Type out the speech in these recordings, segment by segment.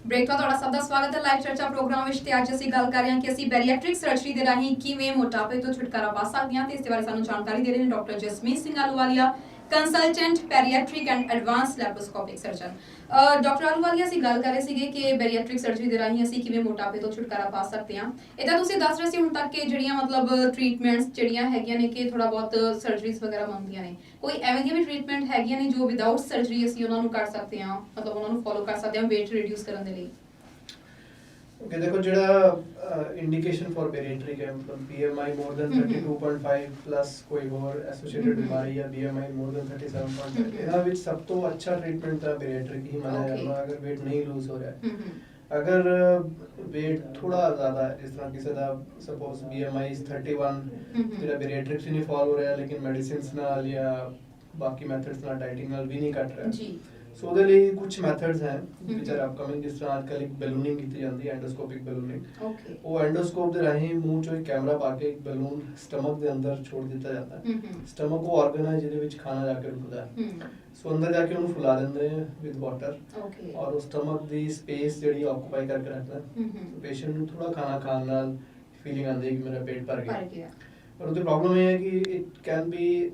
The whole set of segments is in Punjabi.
ਬ੍ਰੇਕ ਤੋਂ ਤੁਹਾਡਾ ਸਭ ਦਾ ਸਵਾਗਤ ਹੈ ਲਾਈਵ ਚਰਚਾ ਪ੍ਰੋਗਰਾਮ ਵਿੱਚ ਤੇ ਅੱਜ ਅਸੀਂ ਗੱਲ ਕਰ ਰਹੇ ਹਾਂ ਕਿ ਅਸੀਂ ਬੈਰੀਐਟ੍ਰਿਕ ਸਰਜਰੀ ਦੇ ਰਾਹੀਂ ਕਿਵੇਂ ਮੋਟਾਪੇ ਤੋਂ ਛੁਟਕਾਰਾ ਪਾ ਸਕਦੇ ਹਾਂ ਤੇ ਇਸ ਦੇ ਬਾਰੇ ਸਾਨੂੰ ਜਾਣਕਾਰੀ ਦੇ ਰਹੇ ਨੇ doctor Jasmeet Singh Ahluwalia consultant bariatric and advance laparoscopic surgeon. Doctor Ahluwalia ਅਸੀਂ ਗੱਲ ਕਰ ਰਹੇ ਸੀਗੇ ਕਿ ਬੈਰੀਐਟ੍ਰਿਕ ਸਰਜਰੀ ਦੇ ਰਾਹੀਂ ਅਸੀਂ ਕਿਵੇਂ ਮੋਟਾਪੇ ਤੋਂ ਛੁਟਕਾਰਾ ਪਾ ਸਕਦੇ ਹਾਂ। ਇਹਦਾ ਤੁਸੀਂ ਦੱਸ ਰਹੇ ਸੀ ਹੁਣ ਤੱਕ ਕਿ ਜਿਹੜੀਆਂ ਮਤਲਬ ਟ੍ਰੀਟਮੈਂਟਸ ਜਿਹੜੀਆਂ ਹੈਗੀਆਂ ਨੇ ਕਿ ਥੋੜਾ ਬਹੁਤ ਸਰਜਰੀਜ਼ ਵਗੈਰਾ ਮੰਗਦੀਆਂ ਨੇ, ਕੋਈ ਐਵੇਂ ਦੀਆਂ ਵੀ ਟ੍ਰੀਟਮੈਂਟ ਹੈਗੀਆਂ ਨੇ ਜੋ ਵਿਦਆਊਟ ਸਰਜਰੀ ਅਸੀਂ ਉਹਨਾਂ ਨੂੰ ਕਰ ਸਕਦੇ ਹਾਂ, ਮਤਲਬ ਉਹਨਾਂ ਨੂੰ ਫੋਲੋ ਕਰ ਸਕਦੇ ਹਾਂ weight reduce ਕਰਨ ਦੇ ਲਈ? ओके देखो ਜਿਹੜਾ ਇੰਡੀਕੇਸ਼ਨ ਫॉर ਬੈਰੀਐਟ੍ਰਿਕ ਹੈ ਮਤਲਬ BMI more than 32.5 ਪਲੱਸ ਕੋਈ ਹੋਰ ਐਸੋਸੀਏਟਡ ਬਿਮਾਰੀ ਹੈ BMI more than 37.5 ਇਹਦਾ ਵਿੱਚ ਸਭ ਤੋਂ ਅੱਛਾ ਟ੍ਰੀਟਮੈਂਟ ਤਾਂ ਬੈਰੀਐਟ੍ਰਿਕ ਹੀ ਮੰਨਿਆ ਜਾਂਦਾ ਅਗਰ weight ਨਹੀਂ ਲੂਜ਼ ਹੋ ਰਿਹਾ ਹੈ। ਅਗਰ weight ਥੋੜਾ ਜ਼ਿਆਦਾ ਜਿਸ ਤਰ੍ਹਾਂ ਕਿਸੇ ਦਾ ਸਪੋਜ਼ BMI is 31 ਜਿਹੜਾ ਬੈਰੀਐਟ੍ਰਿਕ ਨਹੀਂ ਫਾਲ ਹੋ ਰਿਹਾ ਲੇਕਿਨ ਮੈਡੀਸਿਨਸ ਨਾਲ ਜਾਂ ਬਾਕੀ ਮੈਥਡਸ ਨਾਲ ਡਾਈਟਿੰਗ ਨਾਲ ਵੀ ਨਹੀਂ ਘਟ ਰਿਹਾ ਜੀ। ਸੋ ਉਹਦੇ ਲਈ ਕੁਝ ਮੈਥਡਸ ਹੈ which are upcoming ਜਿਸ ਤਰ੍ਹਾਂ ਅੱਜਕੱਲ ਇੱਕ ਬੈਲੂਨਿੰਗ ਕੀਤੀ ਜਾਂਦੀ ਹੈ ਐਂਡੋਸਕੋਪਿਕ ਬੈਲੂਨਿੰਗ। ਉਹ ਐਂਡੋਸਕੋਪ ਦੇ ਰਾਹੀਂ ਮੂੰਹ ਚੋਂ ਇੱਕ ਕੈਮਰਾ ਪਾ ਕੇ ਇੱਕ ਬੈਲੂਨ ਸਟਮਕ ਦੇ ਅੰਦਰ ਛੋੜ ਦਿੱਤਾ ਜਾਂਦਾ ਹੈ। ਸਟਮਕ ਉਹ ਆਰਗਨ ਹੈ ਜਿਹਦੇ ਵਿੱਚ ਖਾਣਾ ਜਾ ਕੇ ਰੁਕਦਾ ਹੈ। ਸੋ ਅੰਦਰ ਜਾ ਕੇ ਉਹਨੂੰ ਫੁਲਾ ਦਿੰਦੇ ਹੈ ਵਿਦ ਵਾਟਰ ਔਰ ਉਹ ਸਟਮਕ ਦੀ ਸਪੇਸ ਜਿਹੜੀ ਆਕੂਪਾਈ ਕਰਕੇ ਰੱਖਦਾ ਹੈ। ਪੇਸ਼ੈਂਟ ਨੂੰ ਥੋੜਾ ਖਾਣਾ ਖਾਣ ਨਾਲ ਫੀਲਿੰਗ ਆਉਂਦੀ ਹੈ ਕਿ ਮੇਰਾ ਪੇਟ ਭਰ ਗਿਆ। ਪਰ ਉਹਦੀ ਪ੍ਰੋਬਲਮ ਇਹ ਹੈ ਕਿ it can be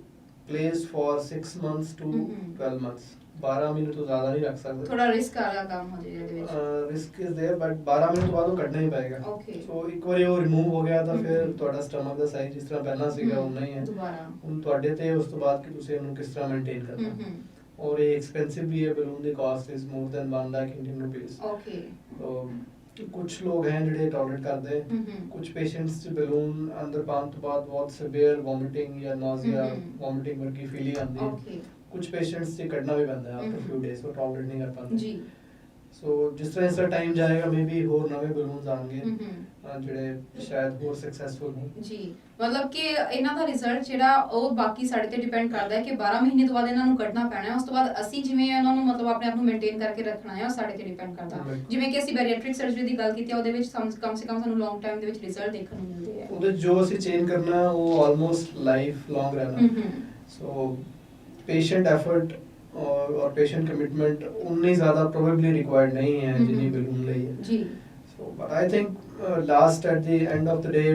placed for 6 months to 12 months 12 ਮਹੀਨੇ ਤੋਂ ਜ਼ਿਆਦਾ ਨਹੀਂ ਰੱਖ ਸਕਦੇ। ਥੋੜਾ ਰਿਸਕ ਵਾਲਾ ਕੰਮ ਹੋ ਜਾਏ ਇਹਦੇ ਵਿੱਚ। ਰਿਸਕ ਇਜ਼ देयर ਬਟ 12 ਮਹੀਨੇ ਤੋਂ ਬਾਅਦ ਉਹ ਕੱਢਣਾ ਹੀ ਪਏਗਾ। ਸੋ ਇੱਕ ਵਾਰੀ ਉਹ ਰਿਮੂਵ ਹੋ ਗਿਆ ਤਾਂ ਫਿਰ ਤੁਹਾਡਾ ਸਟਮਕ ਦਾ ਸਾਈਜ਼ ਜਿਸ ਤਰ੍ਹਾਂ ਪਹਿਲਾਂ ਸੀਗਾ ਉਨਾ ਹੀ ਹੈ ਦੁਬਾਰਾ। ਹੁਣ ਤੁਹਾਡੇ ਤੇ ਉਸ ਤੋਂ ਬਾਅਦ ਕਿ ਤੁਸੀਂ ਇਹਨੂੰ ਕਿਸ ਤਰ੍ਹਾਂ ਮੇਨਟੇਨ ਕਰਨਾ। ਔਰ ਇਹ ਐਕਸਪੈਂਸਿਵ ਵੀ ਹੈ ਬਲੂਨ ਦੀ cost is more than 1 lakh Indian rupees. Okay so ਕੁਝ ਲੋਕ हैं ਜਿਹੜੇ ਟੋਲਰੇਟ ਕਰਦੇ हैं। ਕੁਝ ਪੇਸ਼ੈਂਟਸ ਚ ਬਲੂਨ ਅੰਦਰ ਪਾਉਣ ਤੋਂ ਬਾਅਦ ਬਹੁਤ ਸਿਵੀਅਰ ਵੋਮਿਟਿੰਗ ਜਾਂ ਨਾਜ਼ੀਆ ਵੋਮਿਟਿੰਗ ਵਰਗੀ ਫੀਲਿੰਗ ਆਉਂਦੀ ਹੈ। कुछ पेशेंट्स से करना भी बनता है आफ्टर फ्यू डेज वो टॉलरेट नहीं कर पाते जी। सो जिस तरह से टाइम जाएगा मे बी ਹੋਰ ਨਵੇਂ ਬਲੂਨਸ ਆਣਗੇ ਜਿਹੜੇ ਸ਼ਾਇਦ ਹੋਰ ਸਕਸੈਸਫੁਲ ਹੋਣ ਜੀ। ਮਤਲਬ ਕਿ ਇਹਨਾਂ ਦਾ ਰਿਜ਼ਲਟ ਜਿਹੜਾ ਉਹ ਬਾਕੀ ਸਾਡੇ ਤੇ ਡਿਪੈਂਡ ਕਰਦਾ ਹੈ ਕਿ 12 ਮਹੀਨੇ ਤੋਂ ਬਾਅਦ ਇਹਨਾਂ ਨੂੰ ਕੱਢਣਾ ਪੈਣਾ ਹੈ। ਉਸ ਤੋਂ ਬਾਅਦ ਅਸੀਂ ਜਿਵੇਂ ਇਹਨਾਂ ਨੂੰ ਮਤਲਬ ਆਪਣੇ ਆਪ ਨੂੰ ਮੇਨਟੇਨ ਕਰਕੇ ਰੱਖਣਾ ਹੈ ਉਹ ਸਾਡੇ ਤੇ ਡਿਪੈਂਡ ਕਰਦਾ। ਜਿਵੇਂ ਕਿ ਅਸੀਂ ਬੈਰੀਐਟ੍ਰਿਕ ਸਰਜਰੀ ਦੀ ਗੱਲ ਕੀਤੀ ਹੈ ਉਹਦੇ ਵਿੱਚ ਕਮ ਸੇ ਕਮ ਸਾਨੂੰ ਲੌਂਗ ਟਾਈਮ ਦੇ ਵਿੱਚ ਰਿਜ਼ਲਟ ਦੇਖਣ ਨੂੰ ਮਿਲਦੇ ਆ। ਉਹਦੇ ਜੋ ਅਸੀਂ ਚੇਂਜ ਕਰਨਾ ਉਹ ਆਲਮੋਸਟ ਲਾਈਫ ਲੌਂਗ ਰਹਿਣਾ। ਸੋ पेशेंट एफर्ट और पेशेंट कमिटमेंट उतनी ज़्यादा प्रोबेबली रिक्वायर्ड नहीं है जितनी बलून ਲਈ ਹੈ ਜੀ। So but I think last at the end of the day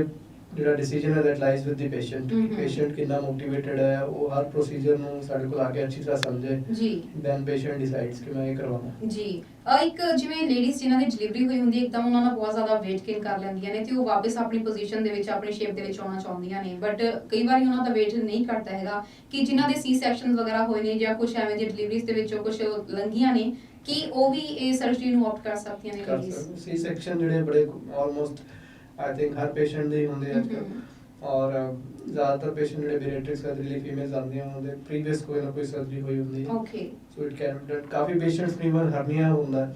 ਜਿਹੜਾ ਡਿਸੀਜਨ ਹੈ that lies with the patient। patient ਕਿੰਨਾ ਮੋਟੀਵੇਟਡ ਹੈ ਉਹ ਹਰ ਪ੍ਰੋਸੀਜਰ ਨੂੰ ਸਾਡੇ ਕੋਲ ਆ ਕੇ ਅੱਛੀ ਤਰ੍ਹਾਂ ਸਮਝੇ ਜੀ। then patient decides ਕਿ ਮੈਂ ਇਹ ਕਰਵਾਉਣਾ ਜੀ। ਇੱਕ ਜਿਵੇਂ ਲੇਡੀਜ਼ ਜਿਨ੍ਹਾਂ ਦੀ ਡਿਲੀਵਰੀ ਹੋਈ ਹੁੰਦੀ ਹੈ ਇੱਕਦਮ ਉਹਨਾਂ ਦਾ ਬਹੁਤ ਜ਼ਿਆਦਾ weight gain ਕਰ ਲੈਂਦੀਆਂ ਨੇ ਤੇ ਉਹ ਵਾਪਸ ਆਪਣੀ ਪੋਜੀਸ਼ਨ ਦੇ ਵਿੱਚ ਆਪਣੀ ਸ਼ੇਪ ਦੇ ਵਿੱਚ ਆਉਣਾ ਚਾਹੁੰਦੀਆਂ ਨੇ ਬਟ ਕਈ ਵਾਰੀ ਉਹਨਾਂ ਦਾ weight ਨਹੀਂ ਘਟਦਾ ਹੈਗਾ ਕਿ ਜਿਨ੍ਹਾਂ ਦੇ C ਸੈਕਸ਼ਨ ਵਗੈਰਾ ਹੋਏ ਨੇ ਜਾਂ ਕੁਝ ਐਵੇਂ ਦੀ ਡਿਲੀਵਰੀਜ਼ ਦੇ ਵਿੱਚੋਂ ਕੁਝ ਲੰਘੀਆਂ ਨੇ ਕਿ ਉਹ ਵੀ ਇਹ ਸਰਜਰੀ ਨੂੰ ਆਪਟ ਕਰ ਸਕਦੀਆਂ ਨੇ ਲੇਡੀਜ਼। C ਸੈਕਸ਼ਨ ਜਿਹੜੇ ਬੜੇ almost I think her patient ਦੇ ਹੁੰਦੇ ਆ ਔਰ ਜ਼ਿਆਦਾਤਰ ਪੇਸ਼ੈਂਟ ਜਿਹੜੇ ਬੈਰੀਐਟ੍ਰਿਕ ਸਰਜਰੀ ਲਈ ਫੀਮੇਲਸ ਆਉਂਦੀਆਂ ਹੁੰਦੇ ਪ੍ਰੀਵੀਅਸ ਕੋਈ ਨਾ ਕੋਈ ਸਰਜਰੀ ਹੋਈ ਹੁੰਦੀ ਹੈ। Okay so it can be coffee patients ਨੂੰ ਇਵਨ ਹਰਨੀਆ ਹੁੰਦਾ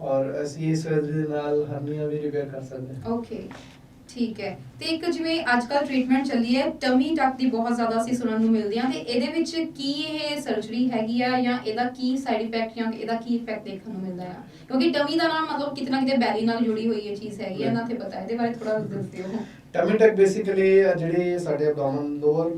ਔਰ ਅਸੀਂ ਇਹ ਸਰਜਰੀ ਦੇ ਨਾਲ ਹਰਨੀਆ ਵੀ ਰਿਪੇਅਰ ਕਰ ਸਕਦੇ ਹਾਂ। ਓਕੇ ਠੀਕ ਹੈ। ਤੇ ਇੱਕ ਜਿਵੇਂ ਅੱਜਕੱਲ ਟ੍ਰੀਟਮੈਂਟ ਚੱਲੀ ਹੈ ਟਮੀ ਟਕ ਦੀ ਬਹੁਤ ਜ਼ਿਆਦਾ ਅਸੀਂ ਸੁਣਨ ਨੂੰ ਮਿਲਦੀ ਆ ਤੇ ਇਹਦੇ ਵਿੱਚ ਕੀ ਇਹ ਸਰਜਰੀ ਹੈਗੀ ਆ ਜਾਂ ਇਹਦਾ ਕੀ ਸਾਈਡ ਇਫੈਕਟ ਜਾਂ ਇਹਦਾ ਕੀ ਇਫੈਕਟ ਦੇਖਣ ਨੂੰ ਮਿਲਦਾ ਆ ਕਿਉਂਕਿ ਟਮੀ ਦਾ ਨਾਮ ਮਤਲਬ ਕਿਤੇ ਨਾ ਕਿਤੇ ਬੈਲੀ ਨਾਲ ਜੁੜੀ ਹੋਈ ਇਹ ਚੀਜ਼ ਹੈਗੀ ਆ ਨਾ ਤੇ ਪਤਾ ਇਹਦੇ ਬਾਰੇ ਥੋੜਾ ਦੱਸ ਦਿਓ। ਟਮੀ ਟਕ ਬੇਸਿਕਲੀ ਜਿਹੜੀ ਸਾਡੇ ਐਬਡੋਮਨ ਲੋਅਰ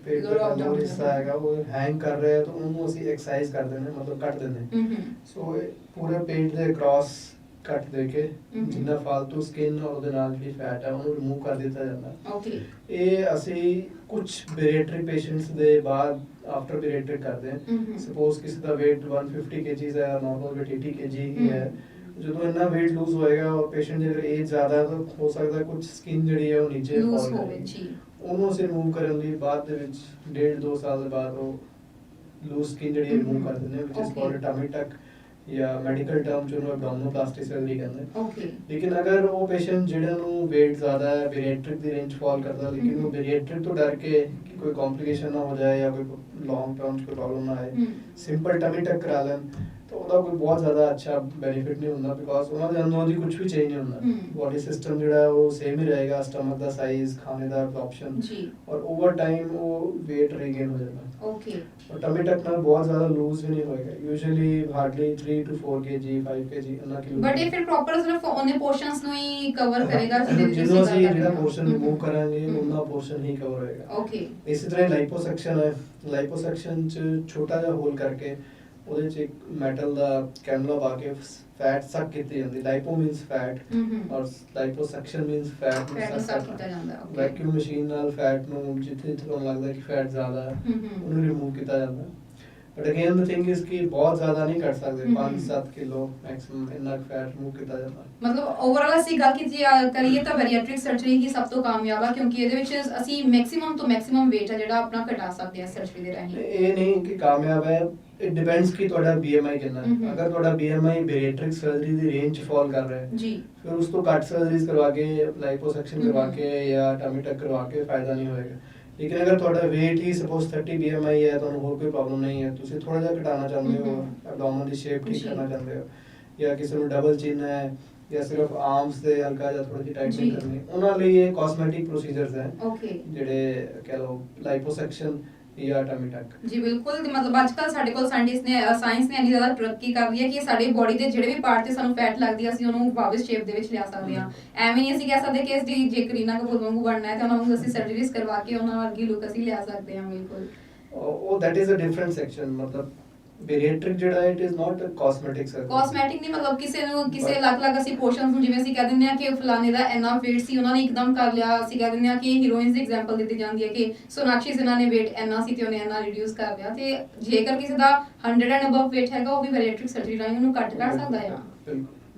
ਪੇਟ ਦਾ ਜੋ ਹਿੱਸਾ ਹੈਗਾ ਉਹ ਹੈਂਗ ਕਰ ਰਿਹਾ ਹੈ ਤਾਂ ਉਹਨੂੰ ਅਸੀਂ ਐਕਸਰਸਾਈਜ਼ ਕਰਦੇ ਨੇ ਮਤਲਬ ਕੱਟ ਦਿੰਦੇ ਸੋ ਪੂਰੇ ਪੇਟ ਦੇ ਅਕ੍ਰੋਸ ਕੱਟ ਦੇ ਕੇ ਜਿੰਨਾ ਫालतू ਸਕਿਨ ਔਰ ਉਹਦੇ ਨਾਲ ਵੀ ਫੈਟ ਹੈ ਉਹਨੂੰ ਰਿਮੂਵ ਕਰ ਦਿੱਤਾ ਜਾਂਦਾ। ਓਕੇ ਇਹ ਅਸੀਂ ਕੁਝ ਬੈਰੀਐਟ੍ਰਿਕ ਪੇਸ਼ੈਂਟਸ ਦੇ ਬਾਅਦ ਆਫਟਰ ਬੈਰੀਐਟ੍ਰਿਕ ਕਰਦੇ ਹਾਂ। ਸਪੋਜ਼ ਕਿਸੇ ਦਾ weight 150 kg ਹੈ ਔਰ ਨਾਰਮਲ weight 80 kg ਹੀ ਹੈ ਜਦੋਂ ਇੰਨਾ weight ਲੂਜ਼ ਹੋਏਗਾ ਔਰ ਪੇਸ਼ੈਂਟ ਦੀ ਅਗਰ ਏਜ ਜ਼ਿਆਦਾ ਤਾਂ ਹੋ ਸਕਦਾ ਕੁਝ ਸਕਿਨ ਜਿਹੜੀ ਹੈ ਉਹ ਨੀਚੇ ਫਾਲ ਹੋਵੇ ਜੀ। ਉਹਨੂੰ ਅਸੀਂ ਰਿਮੂਵ ਕਰਨ ਲਈ ਬਾਅਦ ਦੇ ਵਿੱਚ 1.5-2 ਸਾਲ ਦੇ ਬਾਅਦ ਉਹ ਲੂਜ਼ ਸਕਿਨ ਜਿਹੜੀ ਰਿਮੂਵ ਕਰ ਦਿੰਦੇ which is called ਟਮੀ ਟਕ या मेडिकल टर्म जो नो एब्डोमिनोप्लास्टी सर्जरी कहते हैं। ओके लेकिन अगर वो पेशेंट जेड़ा नु वेट ज्यादा है बैरिएट्रिक दी रेंज फॉल करता लेकिन वो बैरिएट्रिक तो डर के कि कोई कॉम्प्लिकेशन ना हो जाए या कोई लॉन्ग टर्म कोई प्रॉब्लम ना आए सिंपल टमी टक करा लें तो ਉਹਦਾ ਕੋਈ ਬਹੁਤ ਜ਼ਿਆਦਾ ਅੱਛਾ ਬੈਨੀਫਿਟ ਨਹੀਂ ਹੁੰਦਾ ਬਿਕੋਜ਼ ਉਹਨਾਂ ਦੇ ਅੰਦਰੋਂ ਦੀ ਕੁਝ ਵੀ ਚੇਂਜ ਨਹੀਂ ਹੁੰਦਾ ਬੋਡੀ ਸਿਸਟਮ ਜਿਹੜਾ ਉਹ ਸੇਮ ਹੀ ਰਹੇਗਾ ਸਟਮਕ ਦਾ ਸਾਈਜ਼ ਖਾਣੇ ਦਾ ਐਬਜ਼ੌਰਪਸ਼ਨ ਜੀ ਔਰ ਓਵਰ ਟਾਈਮ ਉਹ weight ਰੀਗੇਨ ਹੋ ਜਾਂਦਾ। ਓਕੇ ਔਰ ਟਮੀ ਟਕ ਨਾਲ ਬਹੁਤ ਜ਼ਿਆਦਾ ਲੂਜ਼ ਵੀ ਨਹੀਂ ਹੋਏਗਾ usually hardly 3 to 4 kg 5 kg ਇੰਨਾ ਕਿਲੋ ਬਟ ਇਹ ਫਿਰ ਪ੍ਰੋਪਰ ਸਿਰਫ ਉਹਨੇ ਪੋਰਸ਼ਨਸ ਨੂੰ ਹੀ ਕਵਰ ਕਰੇਗਾ ਜਿਹਨੂੰ ਅਸੀਂ ਜਿਹੜਾ ਪੋਰਸ਼ਨ ਰਿਮੂਵ ਕਰਾਂਗੇ ਉਹਨਾਂ ਪੋਰਸ਼ਨ ਹੀ ਕਵਰ ਹੋਏਗਾ। ਓਕੇ ਇਸੇ ਤਰ੍ਹਾਂ ਲਾਈਪੋਸੈਕਸ਼ਨ ਹੈ ਲਾਈਪੋਸੈਕਸ਼ਨ ਚ ਛੋਟਾ ਜਿਹਾ ਹੋਲ ਕਰਕੇ ਉਹਦੇ 'ਚ ਇੱਕ ਮੈਟਲ ਦਾ ਕੈਨੂਲਾ ਪਾ ਕੇ ਫੈਟ ਸਕ ਕੀਤੀ ਜਾਂਦੀ। ਲਾਈਪੋ ਮੀਨਸ ਫੈਟ ਔਰ ਲਾਈਪੋਸੈਕਸ਼ਨ ਮੀਨਸ ਫੈਟ ਨੂੰ ਸਕ ਕੀਤਾ ਜਾਂਦਾ। ਵੈਕਿਊਮ ਮਸ਼ੀਨ ਨਾਲ ਫੈਟ ਨੂੰ ਜਿੱਥੇ ਤੁਹਾਨੂੰ ਲੱਗਦਾ ਕਿ ਫੈਟ ਜ਼ਿਆਦਾ ਹੈ ਉਹਨੂੰ ਰਿਮੂਵ ਕੀਤਾ ਜਾਂਦਾ। But again the thing is ਕਿ ਬਹੁਤ ਜ਼ਿਆਦਾ ਨਹੀਂ ਕੱਟ ਸਕਦੇ, 5-7 ਕਿਲੋ ਮੈਕਸਿਮਮ ਇੰਨਾ ਫੈਟ ਰਿਮੂਵ ਕੀਤਾ ਜਾਂਦਾ। ਮਤਲਬ ਓਵਰਆਲ ਅਸੀਂ ਗੱਲ ਕਰੀਏ ਤਾਂ ਬੈਰੀਐਟ੍ਰਿਕ ਸਰਜਰੀ ਹੀ ਸਭ ਤੋਂ ਕਾਮਯਾਬ ਆ, ਕਿਉਂਕਿ ਇਹਦੇ ਵਿੱਚ ਅਸੀਂ ਮੈਕਸਿਮਮ ਤੋਂ ਮੈਕਸਿਮਮ weight ਆ ਜਿਹੜਾ ਆਪਣਾ ਘਟਾ ਸਕਦੇ ਆ ਸਰਜਰੀ ਦੇ ਰਾਹੀਂ। ਇਹ ਨਹੀਂ ਕਿ ਕਾਮਯਾਬ ਹੈ, ਇਟ ਡਿਪੈਂਡਸ ਕਿ ਤੁਹਾਡਾ BMI ਕਿੰਨਾ ਹੈ। ਅਗਰ ਤੁਹਾਡਾ BMI ਬੈਰੀਐਟ੍ਰਿਕ ਸਰਜਰੀ ਦੀ ਰੇਂਜ 'ਚ ਫਾਲ ਕਰ ਰਿਹਾ ਹੈ ਜੀ, ਫਿਰ ਉਸ ਤੋਂ ਘੱਟ ਸਰਜਰੀਜ਼ ਕਰਵਾ ਕੇ, ਲਾਈਪੋਸੈਕਸ਼ਨ ਕਰਵਾ ਕੇ ਜਾਂ ਟਮੀ ਟਕ ਕਰਵਾ ਕੇ ਫਾਇਦਾ ਨਹੀਂ ਹੋਏਗਾ। ਲੇਕਿਨ ਅਗਰ ਤੁਹਾਡਾ weight ਹੀ ਸਪੋਜ਼ 30 BMI ਹੈ, ਤੁਹਾਨੂੰ ਹੋਰ ਕੋਈ ਪ੍ਰੋਬਲਮ ਨਹੀਂ ਹੈ, ਤੁਸੀਂ ਥੋੜਾ ਜਿਹਾ ਘਟਾਉਣਾ ਚਾਹੁੰਦੇ ਹੋ, ਐਬਡੋਮਨ ਦੀ ਸ਼ੇਪ ਠੀਕ ਕਰਨਾ ਚਾਹੁੰਦੇ ਹੋ, ਜਾਂ ਕਿਸੇ ਨੂੰ ਡਬਲ ਚਿਨ ਹੈ ਜਾਂ ਸਿਰਫ ਆਰਮਸ ਤੇ ਹਲਕਾ ਜਿਹਾ ਥੋੜੀ ਜਿਹੀ ਟਾਈਟਨਿੰਗ ਕਰਨੀ, ਉਹਨਾਂ ਲਈ ਇਹ ਕਾਸਮੈਟਿਕ ਪ੍ਰੋਸੀਜਰਸ ਹੈ ਜਿਹੜੇ ਕਹ ਲਓ ਲਾਈਪੋਸੈਕਸ਼ਨ ਜਾਂ ਟਮੀ ਟਕ। ਜੀ ਬਿਲਕੁਲ, ਮਤਲਬ ਅੱਜਕੱਲ ਸਾਡੇ ਕੋਲ ਸਾਇੰਸ ਨੇ ਇੰਨੀ ਜ਼ਿਆਦਾ ਤਰੱਕੀ ਕਰ ਲਈ ਹੈ ਕਿ ਸਾਡੇ ਬੋਡੀ ਦੇ ਜਿਹੜੇ ਵੀ ਪਾਰਟ ਤੇ ਸਾਨੂੰ ਫੈਟ ਲੱਗਦੀ ਹੈ ਅਸੀਂ ਉਹਨੂੰ ਵਾਪਸ ਸ਼ੇਪ ਦੇ ਵਿੱਚ ਲਿਆ ਸਕਦੇ ਹਾਂ। ਐਵੇਂ ਨਹੀਂ ਅਸੀਂ ਕਹਿ ਸਕਦੇ ਕਿ ਅਸੀਂ ਜੇ ਕਰੀਨਾ ਕਪੂਰ ਵਾਂਗੂ ਬਣਨਾ ਹੈ ਤਾਂ ਉਹਨਾਂ ਨੂੰ ਅਸੀਂ ਸਰਜਰੀਜ਼ ਕਰਵਾ ਕੇ ਉਹਨਾਂ ਵਰਗੀ ਲੁੱਕ ਅਸੀਂ ਲਿਆ ਸਕਦੇ ਹਾਂ। ਬਿਲਕੁਲ, ਉਹ that is a different section. ਮਤਲਬ ਬੈਰੀਐਟ੍ਰਿਕ ਜਿਹੜਾ it is not a cosmetic surgery. Cosmetic ਨਹੀਂ, ਮਤਲਬ ਕਿਸੇ ਅਲੱਗ-ਅਲੱਗ ਅਸੀਂ ਪੋਰਸ਼ਨਸ ਨੂੰ, ਜਿਵੇਂ ਅਸੀਂ ਕਹਿ ਦਿੰਦੇ ਆ ਕਿ ਫਲਾਣੇ ਦਾ ਇੰਨਾ weight ਸੀ ਉਹਨਾਂ ਨੇ ਇੱਕਦਮ ਕਰ ਲਿਆ। ਅਸੀਂ ਕਹਿ ਦਿੰਦੇ ਆ ਕਿ ਹੀਰੋਇਨਸ ਦੀ ਐਗਜ਼ਾਮਪਲ ਦਿੱਤੀ ਜਾਂਦੀ ਹੈ ਕਿ ਸੋਨਾਕਸ਼ੀ ਸਿਨਹਾ ਨੇ weight ਇੰਨਾ ਸੀ ਤੇ ਉਹਨੇ ਇੰਨਾ ਰਿਡਿਊਸ ਕਰ ਲਿਆ। ਤੇ ਜੇਕਰ ਕਿਸੇ ਦਾ 100 ਐਂਡ ਅਬਵ weight ਹੈਗਾ ਉਹ ਵੀ ਬੈਰੀਐਟ੍ਰਿਕ ਸਰਜਰੀ ਰਾਹੀਂ ਉਹਨੂੰ ਘੱਟ ਕਰ ਸਕਦਾ ਹੈ।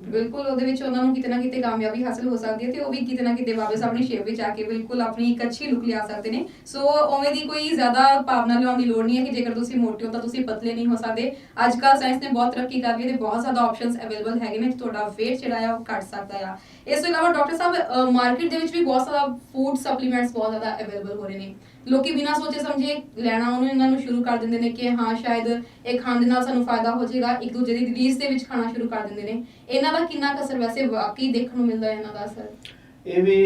ਬਿਲਕੁਲ, ਉਹਦੇ ਵਿੱਚ ਉਹਨਾਂ ਨੂੰ ਕਿਤੇ ਨਾ ਕਿਤੇ ਕਾਮਯਾਬੀ ਹਾਸਲ ਹੋ ਸਕਦੀ ਹੈ ਤੇ ਉਹ ਵੀ ਕਿਤੇ ਨਾ ਕਿਤੇ ਵਾਪਸ ਆਪਣੀ ਸ਼ੇਪ ਵਿੱਚ ਆ ਕੇ ਬਿਲਕੁਲ ਆਪਣੀ ਇੱਕ ਅੱਛੀ ਲੁੱਕ ਲਿਆ ਸਕਦੇ ਨੇ। ਸੋ ਉਵੇਂ ਦੀ ਕੋਈ ਜ਼ਿਆਦਾ ਭਾਵਨਾ ਲਿਆਉਣ ਦੀ ਲੋੜ ਨਹੀਂ ਹੈ ਕਿ ਜੇਕਰ ਤੁਸੀਂ ਮੋਟੇ ਹੋ ਤਾਂ ਤੁਸੀਂ ਪਤਲੇ ਨਹੀਂ ਹੋ ਸਕਦੇ। ਅੱਜ ਕੱਲ੍ਹ ਸਾਇੰਸ ਨੇ ਬਹੁਤ ਤਰੱਕੀ ਕਰ ਲਈ ਹੈ ਤੇ ਬਹੁਤ ਜ਼ਿਆਦਾ ਆਪਸ਼ਨਸ ਅਵੇਲੇਬਲ ਹੈਗੇ ਨੇ, ਤੁਹਾਡਾ weight ਜਿਹੜਾ ਆ ਉਹ ਘੱਟ ਸਕਦਾ ਆ। ਇਸ ਤੋਂ ਇਲਾਵਾ ਡਾਕਟਰ ਸਾਹਿਬ ਮਾਰਕੀਟ ਦੇ ਵਿੱਚ ਵੀ ਬਹੁਤ ਸਾਰਾ ਫੂਡ ਸਪਲੀਮੈਂਟਸ ਬਹੁਤ ਜ਼ਿਆਦਾ ਅਵੇਲੇਬਲ ਹੋ ਰਹੇ ਨੇ। ਲੋਕੀ ਬਿਨਾਂ ਸੋਚੇ ਸਮਝੇ ਲੈਣਾ ਇਹਨਾਂ ਨੂੰ ਸ਼ੁਰੂ ਕਰ ਦਿੰਦੇ ਨੇ ਕਿ ਹਾਂ ਸ਼ਾਇਦ ਇਹ ਖਾਣ ਦੇ ਨਾਲ ਸਾਨੂੰ ਫਾਇਦਾ ਹੋ ਜਾਏਗਾ, ਇੱਕ ਦੂਜੇ ਦੀ ਰੀਸ ਦੇ ਵਿੱਚ ਖਾਣਾ ਸ਼ੁਰੂ ਕਰ ਦਿੰਦੇ ਨੇ। ਇਹਨਾਂ ਦਾ ਕਿੰਨਾ ਕੁ ਅਸਰ ਵੈਸੇ ਵਾਕਈ ਦੇਖਣ ਨੂੰ ਮਿਲਦਾ ਹੈ ਇਹਨਾਂ ਦਾ ਅਸਰ? ਇਹ ਵੀ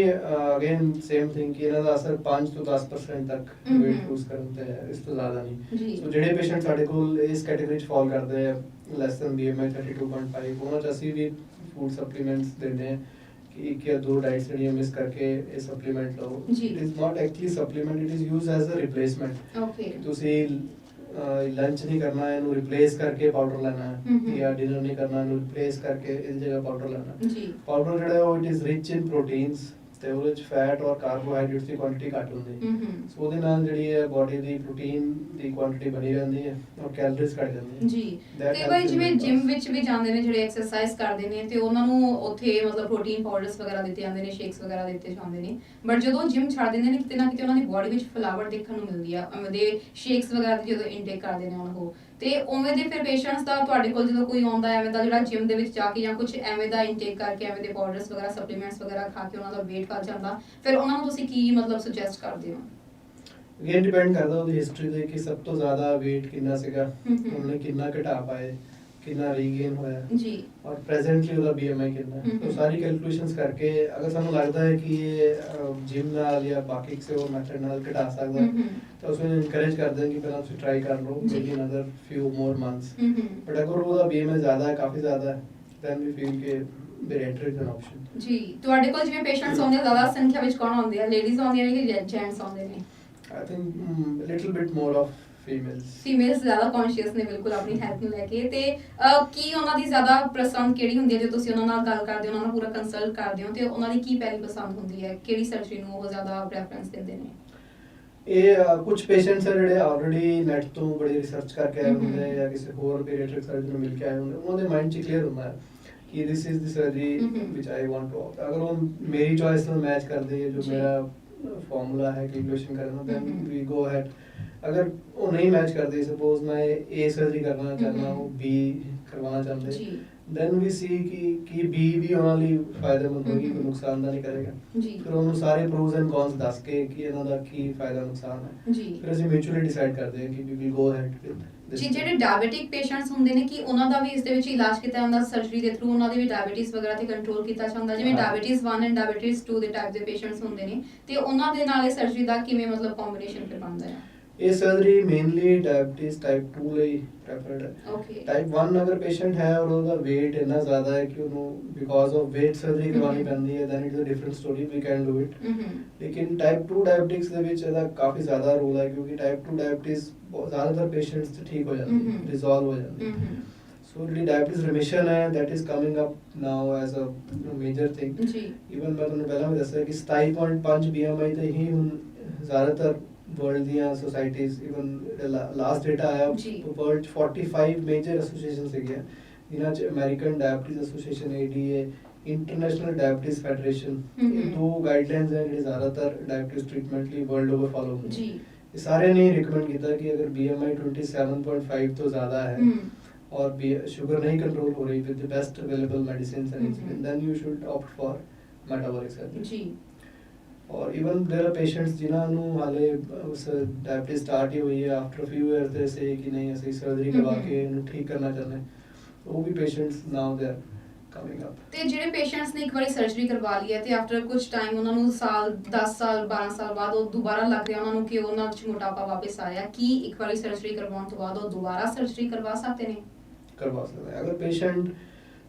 ਅਗੇਨ ਸੇਮ ਥਿੰਗ ਕਿ ਇਹਨਾਂ ਦਾ ਅਸਰ 5 ਤੋਂ 10% ਤੱਕ weight lose ਕਰਨ ਤੇ ਹੈ, ਇਸ ਤੋਂ ਜ਼ਿਆਦਾ ਨਹੀਂ। ਸੋ ਜਿਹੜੇ ਪੇਸ਼ੈਂਟ ਸਾਡੇ ਕੋਲ ਇਸ ਕੈਟੇਗਰੀ 'ਚ ਫਾਲ ਕਰਦੇ ਆ ਲੈਸ ਦੈਨ BMI 32.5, ਉਹਨਾਂ 'ਚ ਅਸੀਂ ਵੀ ਫੂਡ ਸਪਲੀਮੈਂਟਸ ਦਿੰਦੇ ਹਾਂ ਕਿ 1 ਜਾਂ 2 ਡਾਈਟਸ ਜਿਹੜੀਆਂ ਮਿਸ ਕਰਕੇ ਇਹ ਸਪਲੀਮੈਂਟ ਲਓ। It is not actually supplement, it is used as a replacement. ਤੁਸੀਂ ਲੰਚ ਨਹੀਂ ਕਰਨਾ, ਇਹਨੂੰ ਰਿਪਲੇਸ ਕਰਕੇ ਪਾਊਡਰ ਲੈਣਾ ਹੈ, ਜਾਂ ਡਿਨਰ ਨਹੀਂ ਕਰਨਾ, ਇਹਨੂੰ ਰਿਪਲੇਸ ਕਰਕੇ ਇਹਦੀ ਜਗ੍ਹਾ ਪਾਊਡਰ ਲੈਣਾ। ਪਾਊਡਰ ਜਿਹੜਾ ਉਹ it is rich in proteins ਤੇ ਉਹਦੇ ਵਿੱਚ ਫੈਟ ਔਰ ਕਾਰਬੋਹਾਈਡਰੇਟਸ ਦੀ ਕੁਆਂਟੀਟੀ ਘੱਟ ਹੁੰਦੀ। ਸੋ ਉਹਦੇ ਨਾਲ ਜਿਹੜੀ ਹੈ ਬੋਡੀ ਦੀ ਪ੍ਰੋਟੀਨ ਦੀ ਕੁਆਂਟੀਟੀ ਬਣੀ ਰਹਿੰਦੀ ਹੈ ਔਰ ਕੈਲੋਰੀਜ਼ ਘੱਟ ਜਾਂਦੀਆਂ ਜੀ। ਤੇ ਬਈ ਜਿਵੇਂ ਜਿਮ ਵਿੱਚ ਵੀ ਜਾਂਦੇ ਨੇ ਜਿਹੜੇ ਐਕਸਰਸਾਈਜ਼ ਕਰਦੇ ਨੇ ਤੇ ਉਹਨਾਂ ਨੂੰ ਉੱਥੇ ਮਤਲਬ ਪ੍ਰੋਟੀਨ ਪਾਊਡਰਸ ਵਗੈਰਾ ਦਿੱਤੇ ਜਾਂਦੇ ਨੇ, ਸ਼ੇਕਸ ਵਗੈਰਾ ਦਿੱਤੇ ਜਾਂਦੇ ਨੇ, ਬਟ ਜਦੋਂ ਜਿਮ ਛੱਡ ਦਿੰਦੇ ਨੇ ਕਿਤੇ ਨਾ ਕਿਤੇ ਉਹਨਾਂ ਦੀ ਬੋਡੀ ਵਿੱਚ ਫਲਾਵਟ ਦੇਖਣ ਨੂੰ ਮਿਲਦੀ ਆ ਉਹਦੇ ਸ਼ੇਕਸ ਵਗੈਰਾ ਦੀ ਜਦੋਂ ਇਨਟੇਕ ਕਰਦੇ ਨੇ ਉਹ। ਤੇ ਉਵੇਂ ਦੇ ਫਿਰ ਪੇਸ਼ੈਂਟਸ ਦਾ ਤੁਹਾਡੇ ਕੋਲ ਜਦੋਂ ਕੋਈ ਆਉਂਦਾ ਐਵੇਂ ਦਾ ਜਿਹੜਾ ਜਿਮ ਦੇ ਵਿੱਚ ਜਾ ਕੇ ਜਾਂ ਕੁਝ ਐਵੇਂ ਦਾ ਇਨਟੇਕ ਕਰਕੇ ਐਵੇਂ ਦੇ ਪਾਊਡਰਸ ਵਗੈਰਾ ਸਪਲੀਮੈਂਟਸ ਵਗੈਰਾ ਖਾ ਕੇ ਉਹਨਾਂ ਦਾ weight ਵੱਧ ਜਾਂਦਾ, ਫਿਰ ਉਹਨਾਂ ਨੂੰ ਤੁਸੀਂ ਕੀ ਮਤਲਬ ਸੁਜੈਸਟ ਕਰਦੇ ਹੋ? ਅਗੇਨ ਡਿਪੈਂਡ ਕਰਦਾ ਉਹਦੀ ਹਿਸਟਰੀ ਤੇ ਕਿ ਸਭ ਤੋਂ ਜ਼ਿਆਦਾ weight ਕਿੰਨਾ ਸੀਗਾ, ਉਹਨੇ ਕਿੰਨਾ ਘਟਾ ਪਾਏ, ਕਿੰਨਾ ਰੀਗੇਨ ਹੋਇਆ ਜੀ, ਔਰ ਪ੍ਰੈਜ਼ੈਂਟਲੀ ਉਹਦਾ BMI ਕਿੰਨਾ ਹੈ। तो सारी कैलकुलेशंस करके अगर ਸਾਨੂੰ ਲੱਗਦਾ ਹੈ ਕਿ ਇਹ ਜਿਮ ਨਾਲ ਜਾਂ ਬਾਕੀ ਕਿਸੇ ਹੋਰ ਮੈਥਡ ਨਾਲ ਘਟਾ ਸਕਦਾ ਹੈ ਤਾਂ ਉਸ ਨੂੰ ਇਨਕਰੇਜ ਕਰਦੇ ਹਾਂ ਕਿ ਪਹਿਲਾਂ ਤੁਸੀਂ ਟਰਾਈ ਕਰ ਲਓ maybe another ਫਿਊ more months. But ਅਗਰ ਉਹਦਾ BMI ਜ਼ਿਆਦਾ ਹੈ, ਕਾਫੀ ਜ਼ਿਆਦਾ ਹੈ, then we feel ਕਿ ਬੈਰੀਐਟ੍ਰਿਕ ਇਜ਼ ਐਨ ਆਪਸ਼ਨ ਜੀ। ਤੁਹਾਡੇ ਕੋਲ ਜਿਵੇਂ ਪੇਸ਼ੈਂਟਸ ਆਉਂਦੇ ਜ਼ਿਆਦਾ ਸੰਖਿਆ ਵਿੱਚ ਕੌਣ ਆਉਂਦੇ ਆ? ਲੇਡੀਜ਼ ਆਉਂਦੀਆਂ ਨੇ ਕਿ ਜੈਂਟਸ ਆਉਂਦੇ ਨੇ? I think little bit more of females ਜ਼ਿਆਦਾ ਕੌਨਸ਼ੀਅਸ ਨੇ ਬਿਲਕੁਲ ਆਪਣੀ ਹੈਲਥ ਨੂੰ ਲੈ ਕੇ। ਤੇ ਕੀ ਉਹਨਾਂ ਦੀ ਜ਼ਿਆਦਾ ਪਸੰਦ ਕਿਹੜੀ ਹੁੰਦੀ ਹੈ? ਜੇ ਤੁਸੀਂ ਉਹਨਾਂ ਨਾਲ ਗੱਲ ਕਰਦੇ ਹੋ, ਉਹਨਾਂ ਨਾਲ ਪੂਰਾ ਕੰਸਲਟ ਕਰਦੇ ਹੋ, ਤੇ ਉਹਨਾਂ ਦੀ ਕੀ ਪਹਿਲੀ ਪਸੰਦ ਹੁੰਦੀ ਹੈ? ਕਿਹੜੀ ਸਰਜਰੀ ਨੂੰ ਉਹ ਜ਼ਿਆਦਾ ਪ੍ਰੈਫਰੈਂਸ ਦਿੰਦੇ ਨੇ? ਇਹ ਕੁਝ ਪੇਸ਼ੈਂਟਸ ਹੈ ਜਿਹੜੇ ਆਲਰੇਡੀ ਨੈਟ ਤੋਂ ਬੜੀ ਰਿਸਰਚ ਕਰਕੇ ਆਏ ਹੁੰਦੇ ਜਾਂ ਕਿਸੇ ਹੋਰ ਬੈਰੀਐਟ੍ਰਿਕ ਸਰਜਨ ਨੂੰ ਮਿਲ ਕੇ ਆਏ ਹੁੰਦੇ, ਉਹਨਾਂ ਦੇ ਮਾਈਂਡ 'ਚ ਕਲੀਅਰ ਹੁੰਦਾ ਹੈ ਕਿ ਦਿਸ ਇਜ਼ ਦੀ ਸਰਜਰੀ ਵਿਚ ਆਈ ਵਾਂਟ ਟੂ ਆਪਟ। ਅਗਰ ਉਹ ਮੇਰੀ ਚੋਇਸ ਨਾਲ ਮੈਚ ਕਰਦੇ ਹੈ, ਜੋ ਮੇਰਾ ਫਾਰਮੂਲਾ ਹੈ ਕੈਲਕੂਲੇਸ਼ਨ ਕਰਨ ਦਾ, ਦੈਨ ਵੀ ਗੋ ਅहेड। अगर वो नहीं मैच करते, सपोज मैं ए सर्जरी करना चाहना हूँ, बी करवाना चाहते, then we see कि बी भी ਉਹਨਾਂ ਲਈ ਫਾਇਦੇਮੰਦ ਹੋਏਗੀ, ਕੋਈ ਨੁਕਸਾਨ ਤਾਂ ਨਹੀਂ ਕਰੇਗਾ। ਫਿਰ ਉਹਨੂੰ ਸਾਰੇ ਪ੍ਰੋਜ਼ ਐਂਡ ਕੌਨਸ ਦੱਸ ਕੇ ਕਿ ਇਹਨਾਂ ਦਾ ਕੀ ਫਾਇਦਾ ਨੁਕਸਾਨ ਹੈ, ਫਿਰ ਅਸੀਂ ਮਿਊਚੁਅਲੀ ਡਿਸਾਈਡ ਕਰਦੇ ਹਾਂ ਕਿ ਵੀ ਵਿਲ ਗੋ ਅहेड ਵਿਦ ਜੀ। ਜਿਹੜੇ ਡਾਇਬੀਟਿਕ ਪੇਸ਼ੈਂਟਸ ਹੁੰਦੇ ਨੇ ਕਿ ਉਹਨਾਂ ਦਾ ਵੀ ਇਸ ਦੇ ਵਿੱਚ ਇਲਾਜ ਕੀਤਾ ਜਾਂਦਾ ਸਰਜਰੀ ਦੇ ਥਰੂ, ਉਹਨਾਂ ਦੀ ਵੀ ਡਾਇਬੀਟਿਸ ਵਗੈਰਾ ਤੇ ਕੰਟਰੋਲ ਕੀਤਾ ਜਾਂਦਾ, ਜਿਵੇਂ ਡਾਇਬੀਟਿਸ 1 ਐਂਡ ਡਾਇਬੀਟਿਸ 2 ਦੇ ਟਾਈਪ ਦੇ ਪੇਸ਼ੈਂਟਸ ਹੁੰਦੇ ਨੇ, ਤੇ ਉਹਨਾਂ ਦੇ ਨਾਲ ਇਹ ਸਰਜਰੀ ਦਾ ਕਿਵੇਂ ਮਤਲਬ ਕੰਬੀਨੇਸ਼ਨ ਫਿਰ ਬਣਦਾ ਹੈ? ਇਹ ਸਰਜਰੀ ਮੇਨਲੀ ਡਾਇਬੀਟੀਜ਼ ਟਾਈਪ 2 ਲਈ ਪ੍ਰੈਫਰਡ ਹੈ। ਓਕੇ ਟਾਈਪ 1 ਅਗਰ ਪੇਸ਼ੈਂਟ ਹੈ ਔਰ ਉਹਦਾ weight ਇੰਨਾ ਜ਼ਿਆਦਾ ਹੈ ਕਿ ਉਹਨੂੰ ਬਿਕੋਜ਼ ਆਫ weight ਸਰਜਰੀ ਕਰਵਾਉਣੀ ਪੈਂਦੀ ਹੈ, then it is a different story, we can do it। ਲੇਕਿਨ ਟਾਈਪ 2 ਡਾਇਬੀਟਿਕਸ ਦੇ ਵਿੱਚ ਇਹਦਾ ਕਾਫੀ ਜ਼ਿਆਦਾ ਰੋਲ ਹੈ, ਕਿਉਂਕਿ ਟਾਈਪ 2 ਡਾਇਬੀਟਿਸ ਜ਼ਿਆਦਾਤਰ ਪੇਸ਼ੈਂਟਸ 'ਚ ਠੀਕ ਹੋ ਜਾਂਦੀ ਹੈ, ਰਿਜ਼ੋਲਵ ਹੋ ਜਾਂਦੀ ਹੈ। ਸੋ ਜਿਹੜੀ ਡਾਇਬੀਟਿਸ ਰਿਮਿਸ਼ਨ ਹੈ, that is coming up now as a major thing। ਜੀ ਈਵਨ ਮੈਂ ਤੁਹਾਨੂੰ ਪਹਿਲਾਂ ਵੀ ਦੱਸਿਆ ਕਿ 27.5 BMI ਤੇ ਹੀ ਹੁਣ ਜ਼ਿਆਦਾਤਰ ਵਰਲਡ ਦੀਆਂ ਸੋਸਾਇਟੀਜ਼, ਈਵਨ ਲਾਸਟ ਡੇਟਾ ਆਇਆ ਜੀ। ਵਰਲਡ 'ਚ 45 ਮੇਜਰ ਐਸੋਸੀਏਸ਼ਨ ਸੀਗੀਆਂ, ਜਿਨ੍ਹਾਂ 'ਚ American diabetes association ADA, international diabetes federation, ਇਹ ਦੋ ਗਾਈਡਲਾਈਨਸ ਹੈ ਜਿਹੜੇ ਜ਼ਿਆਦਾਤਰ ਡਾਇਬੀਟਿਸ ਟ੍ਰੀਟਮੈਂਟ ਲਈ ਵਰਲਡ ਓਵਰ ਫਾਲੋ ਹੁੰਦੇ ਜੀ। ਇਹ ਸਾਰਿਆਂ ਨੇ ਰਿਕਮੈਂਡ ਕੀਤਾ ਕਿ ਅਗਰ BMI 27.5 ਤੋਂ ਜ਼ਿਆਦਾ ਹੈ और शुगर नहीं कंट्रोल हो रही with the best available medicines and insulin, then you should opt for metabolic surgery। जी। और even there are patients जिन्हां ਨੂੰ ਹਾਲੇ ਉਸ डायबिटीज स्टार्ट ही हुई है after a few years ਦੇ ਸੇ ਕਿ ਨਹੀਂ ਅਸੀਂ ਸਰਜਰੀ ਕਰਵਾ ਕੇ ਇਹਨੂੰ ਠੀਕ ਕਰਨਾ ਚਾਹੁੰਦੇ, ਉਹ ਵੀ patients now they are coming up। ਤੇ ਜਿਹੜੇ ਪੇਸ਼ੈਂਟਸ ਨੇ ਇੱਕ ਵਾਰੀ ਸਰਜਰੀ ਕਰਵਾ ਲਈ ਹੈ ਤੇ ਆਫਟਰ ਕੁਝ ਟਾਈਮ ਉਹਨਾਂ ਨੂੰ ਸਾਲ 10 ਸਾਲ 12 ਸਾਲ ਬਾਅਦ ਉਹ ਦੁਬਾਰਾ ਲੱਗ ਰਿਹਾ ਉਹਨਾਂ ਨੂੰ ਕਿ ਉਹਨਾਂ ਵਿੱਚ ਮੋਟਾਪਾ ਵਾਪਸ ਆਇਆ, ਕੀ ਇੱਕ ਵਾਰੀ ਸਰਜਰੀ ਕਰਵਾਉਣ ਤੋਂ ਬਾਅਦ ਉਹ ਦੁਬਾਰਾ ਸਰਜਰੀ ਕਰਵਾ ਸਕਦੇ ਨੇ? करवा सकते हैं। अगर पेशेंट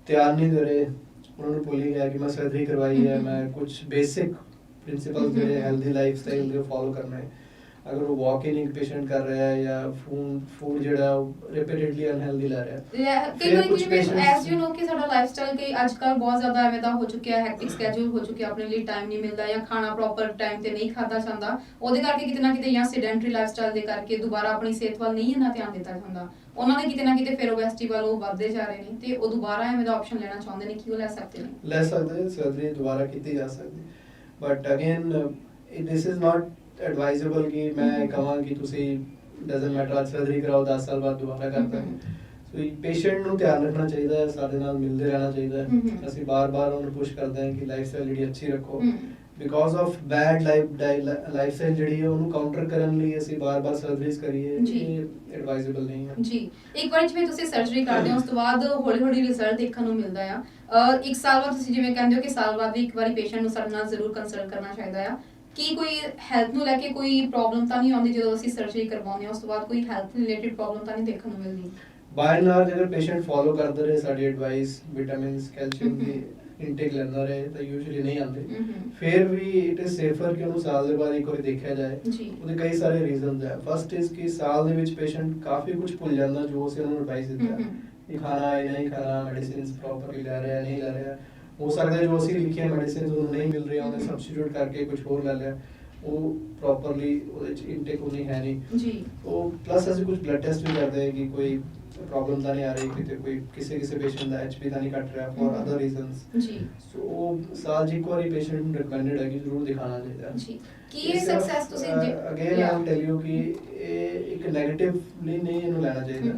तैयार नहीं करे, उन्होंने भूल ही गया कि मैं सर्जरी करवाई है, मैं कुछ बेसिक प्रिंसिपल जो है हेल्दी लाइफ स्टाइल के फॉलो करना है, अगर वो वॉकिंग पेशेंट कर रहा है या फूड ਜਿਹੜਾ ਰਿਪੀਟਡਲੀ ਅਨਹੈਲਦੀ ਲੈ ਰਿਹਾ ਹੈ, ਕਈ ਵਾਰੀ ਜਿਵੇਂ ਐਸ ਯੂ ਨੋ ਕਿ ਸਾਡਾ ਲਾਈਫਸਟਾਈਲ ਕਿ ਅੱਜਕੱਲ ਬਹੁਤ ਜ਼ਿਆਦਾ ਐਵੇਂ ਦਾ ਹੋ ਚੁੱਕਿਆ ਹੈ, ਹੈਕਟਿਕ ਸਕੇਜੂਲ ਹੋ ਚੁੱਕਿਆ, ਆਪਣੇ ਲਈ ਟਾਈਮ ਨਹੀਂ ਮਿਲਦਾ ਜਾਂ ਖਾਣਾ ਪ੍ਰੋਪਰ ਟਾਈਮ ਤੇ ਨਹੀਂ ਖਾਦਾ ਜਾਂਦਾ, ਉਹਦੇ ਕਰਕੇ ਕਿਤੇ ਨਾ ਕਿਤੇ ਜਾਂ ਸੈਡੈਂਟਰੀ ਲਾਈਫਸਟਾਈਲ ਦੇ ਕਰਕੇ ਦੁਬਾਰਾ ਆਪਣੀ ਸਿਹਤ ਵੱਲ ਨਹੀਂ ਇੰਨਾ ਧਿਆਨ ਦਿੱਤਾ ਜਾਂਦਾ, ਉਹਨਾਂ ਦੇ ਕਿਤੇ ਨਾ ਕਿਤੇ ਫਿਰ ਓਬੈਸਿਟੀ ਵੱਲ ਉਹ ਵੱਧਦੇ ਜਾ ਰਹੇ ਨੇ ਤੇ ਉਹ ਦੁਬਾਰਾ ਐਵੇਂ ਦਾ ਆਪਸ਼ਨ ਲੈਣਾ ਚਾਹੁੰਦੇ ਨੇ ਕਿ ਉਹ ਲੈ ਸਕਦੇ ਨੇ? ਲੈ ਸਕਦੇ, ਸਰਜਰੀ ਦੁਬਾਰਾ ਕੀਤੀ ਜਾ ਸਕਦੀ, but again this is not advisable ਕਿ ਮੈਂ ਕਹਾਂ ਕਿ ਤੁਸੀਂ ਡਸਨਟ ਮੈਟਰ ਅੱਜ ਸਰਜਰੀ ਕਰਾਓ 10 ਸਾਲ ਬਾਅਦ ਦੁਬਾਰਾ ਕਰ ਦਾਂਗੇ। ਸੋ ਪੇਸ਼ੈਂਟ ਨੂੰ ਧਿਆਨ ਰੱਖਣਾ ਚਾਹੀਦਾ ਹੈ, ਸਾਡੇ ਨਾਲ ਮਿਲਦੇ ਰਹਿਣਾ ਚਾਹੀਦਾ ਹੈ, ਅਸੀਂ ਬਾਰ-ਬਾਰ ਉਹਨੂੰ ਪੁਸ਼ ਕਰਦੇ ਹਾਂ ਕਿ ਲਾਈਫਸਟਾਈਲ ਜਿਹੜੀ ਅੱਛੀ ਰੱਖੋ, ਬਿਕੋਜ਼ ਆਫ ਬੈਡ ਲਾਈਫਸਟਾਈਲ ਜਿਹੜੀ ਹੈ ਉਹਨੂੰ ਕਾਊਂਟਰ ਕਰਨ ਲਈ ਅਸੀਂ ਬਾਰ-ਬਾਰ ਸਰਜਰੀਜ਼ ਕਰੀਏ, ਇਹ ਐਡਵਾਈਜ਼ੇਬਲ ਨਹੀਂ ਹੈ। ਜੀ, ਇੱਕ ਵਾਰ ਜਿਵੇਂ ਤੁਸੀਂ ਸਰਜਰੀ ਕਰਦੇ ਹੋ ਉਸ ਤੋਂ ਬਾਅਦ ਹੌਲੀ-ਹੌਲੀ ਰਿਜ਼ਲਟ ਦੇਖਣ ਨੂੰ ਮਿਲਦਾ ਆ, ਇੱਕ ਸਾਲ ਬਾਅਦ ਤੁਸੀਂ ਜਿਵੇਂ ਕਹਿੰਦੇ ਹੋ ਕਿ ਸਾਲ ਬਾਅਦ ਵੀ ਇੱਕ ਵਾਰੀ ਪੇਸ਼ੈਂਟ ਨੂੰ ਸਾਡੇ ਨਾਲ ਜ਼ਰੂਰ ਕੰਸਲਟ ਕਰਨਾ ਚਾਹੀਦਾ ਆ, ਕੀ ਕੋਈ ਹੈਲਥ ਨੂੰ ਲੈ ਕੇ ਕੋਈ ਪ੍ਰੋਬਲਮ ਤਾਂ ਨਹੀਂ ਆਉਂਦੀ ਜਦੋਂ ਅਸੀਂ ਸਰਜਰੀ ਕਰਵਾਉਂਦੇ ਹਾਂ ਉਸ ਤੋਂ ਬਾਅਦ ਕੋਈ ਹੈਲਥ ਰਿਲੇਟਡ ਪ੍ਰੋਬਲਮ ਤਾਂ ਨਹੀਂ ਦੇਖਣ ਨੂੰ ਮਿਲਦੀ? ਬਾਈ ਐਂਡ ਲਾਰਜ ਅਗਰ ਪੇਸ਼ੈਂਟ ਫੋਲੋ ਕਰਦਾ ਰਹੇ ਸਾਡੀ ਐਡਵਾਈਸ, ਵਿਟਾਮਿਨਸ ਕੈਲਸ਼ੀਅਮ ਦੀ ਇਨਟੇਕ ਲੈਂਦਾ ਰਹੇ ਤਾਂ ਯੂਜੂਅਲੀ ਨਹੀਂ ਆਉਂਦੇ। ਫਿਰ ਵੀ ਇਟ ਇਜ਼ ਸੇਫਰ ਕਿ ਉਹਨੂੰ ਸਾਲ ਦੇ ਬਾਅਦ ਇੱਕ ਵਾਰੀ ਦੇਖਿਆ ਜਾਏ। ਉਹਦੇ ਕਈ ਸਾਰੇ ਰੀਜ਼ਨਸ ਹੈ। ਫਸਟ ਇਜ਼ ਕਿ ਸਾਲ ਦੇ ਵਿੱਚ ਪੇਸ਼ੈਂਟ ਕਾਫੀ ਕੁਝ ਭੁੱਲ ਜਾਂਦਾ ਜੋ ਅਸੀਂ ਉਹਨੂੰ ਐਡਵਾਈਸ ਦਿੱਤਾ, ਇਹ ਖਾਣਾ ਹੈ ਨਹੀਂ ਖਾਣਾ, ਮੈਡੀਸਿਨਸ ਪ੍ਰੋਪਰਲੀ ਲੈ ਰਿਹਾ ਨਹੀਂ ਲੈ ਰਿਹਾ, ਹੋ ਸਕਦਾ ਜੋ ਅਸੀਂ ਲਿਖੀਆਂ ਮੈਡੀਸਿਨਸ ਉਹਨੂੰ ਨਹੀਂ ਮਿਲ ਰਹੀਆਂ, ਉਹਨੇ ਸਬਸਟੀਟਿਊਟ ਕਰਕੇ ਕੁਝ ਹੋਰ ਲੈ ਲਿਆ, ਉਹ ਪ੍ਰੋਪਰਲੀ ਉਹਦੇ ਚ ਇਨਟੇਕ ਹੋਣੀ ਹੈ ਨਹੀਂ ਜੀ। ਉਹ ਪਲੱਸ ਅਸੀਂ ਕੁਝ ਬਲੱਡ ਟੈਸਟ ਵੀ ਕਰਦੇ ਹਾਂ ਕਿ ਕੋਈ ਪ੍ਰੋਬਲਮ ਤਾਂ ਨਹੀਂ ਆ ਰਹੀ, ਕਿਤੇ ਕੋਈ ਕਿਸੇ ਪੇਸ਼ੈਂਟ ਦਾ HP ਤਾਂ ਨਹੀਂ ਘਟ ਰਿਹਾ ਫॉर ਅਦਰ ਰੀਜ਼ਨਸ ਜੀ। ਸੋ ਸਾਲ 'ਚ ਇੱਕ ਵਾਰੀ ਪੇਸ਼ੈਂਟ ਨੂੰ ਰਿਕਮੈਂਡਡ ਹੈ ਕਿ ਜ਼ਰੂਰ ਦਿਖਾਣਾ ਚਾਹੀਦਾ ਜੀ। ਕੀ ਇਹ ਸਕਸੈਸ ਤੁਸੀਂ ਅਗੇਨ ਆਈ ਟੈਲ ਯੂ ਕਿ ਇਹ ਇੱਕ ਨੈਗੇਟਿਵਲੀ ਨਹੀਂ ਇਹਨੂੰ ਲੈਣਾ ਚਾਹੀਦਾ।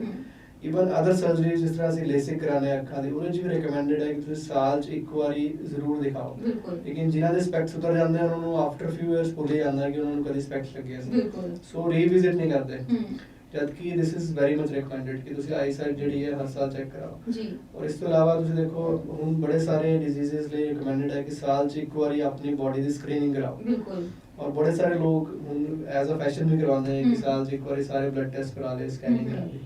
ਇਵਨ ਅਦਰ ਸਰਜਰੀਜ਼ ਜਿਸ ਤਰ੍ਹਾਂ ਅਸੀਂ ਲੇਸਿਕ ਕਰਾਉਂਦੇ ਹਾਂ ਅੱਖਾਂ ਦੀ, ਉਹਦੇ 'ਚ ਵੀ ਰਿਕਮੈਂਡਡ ਹੈ ਕਿ ਤੁਸੀਂ ਸਾਲ 'ਚ ਇੱਕ ਵਾਰੀ ਜ਼ਰੂਰ ਦਿਖਾਓ। ਲੇਕਿਨ ਜਿਨ੍ਹਾਂ ਦੇ ਸਪੈਕਸ ਉਤਰ ਜਾਂਦੇ ਹਨ ਉਹਨਾਂ ਨੂੰ ਆਫਟਰ ਫਿਊ ਇਅਰਸ ਭੁੱਲ ਜਾਂਦਾ ਕਿ ਉਹਨਾਂ ਨੂੰ ਕਦੀ ਸਪੈਕਸ ਲੱਗਿਆ ਸੀ, ਸੋ ਰੀਵਿਜ਼ਿਟ ਨਹੀਂ ਕਰਦੇ, ਜਦਕਿ this is very much recommended ਕਿ ਤੁਸੀਂ ਆਈ ਸਾਈਟ ਜਿਹੜੀ ਹੈ ਹਰ ਸਾਲ ਚੈੱਕ ਕਰਾਓ ਜੀ। ਔਰ ਇਸ ਤੋਂ ਇਲਾਵਾ ਤੁਸੀਂ ਦੇਖੋ ਹੁਣ ਬੜੇ ਸਾਰੇ ਡਿਜ਼ੀਜ਼ਸ ਲਈ ਰਿਕਮੈਂਡਡ ਹੈ ਕਿ ਸਾਲ 'ਚ ਇੱਕ ਵਾਰੀ ਆਪਣੀ ਬੋਡੀ ਦੀ ਸਕਰੀਨਿੰਗ ਕਰਾਓ। ਔਰ ਬੜੇ ਸਾਰੇ ਲੋਕ ਹੁਣ ਐਜ਼ ਅ ਫੈਸ਼ਨ ਵੀ ਕਰਵਾਉਂਦੇ ਹਨ ਕਿ ਸਾਲ 'ਚ ਇੱਕ ਵਾਰੀ ਸਾਰੇ ਬਲੱਡ ਟੈਸਟ ਕਰਾ ਲਏ, ਸਕੈਨਿੰਗ ਕਰਾ ਲਈ।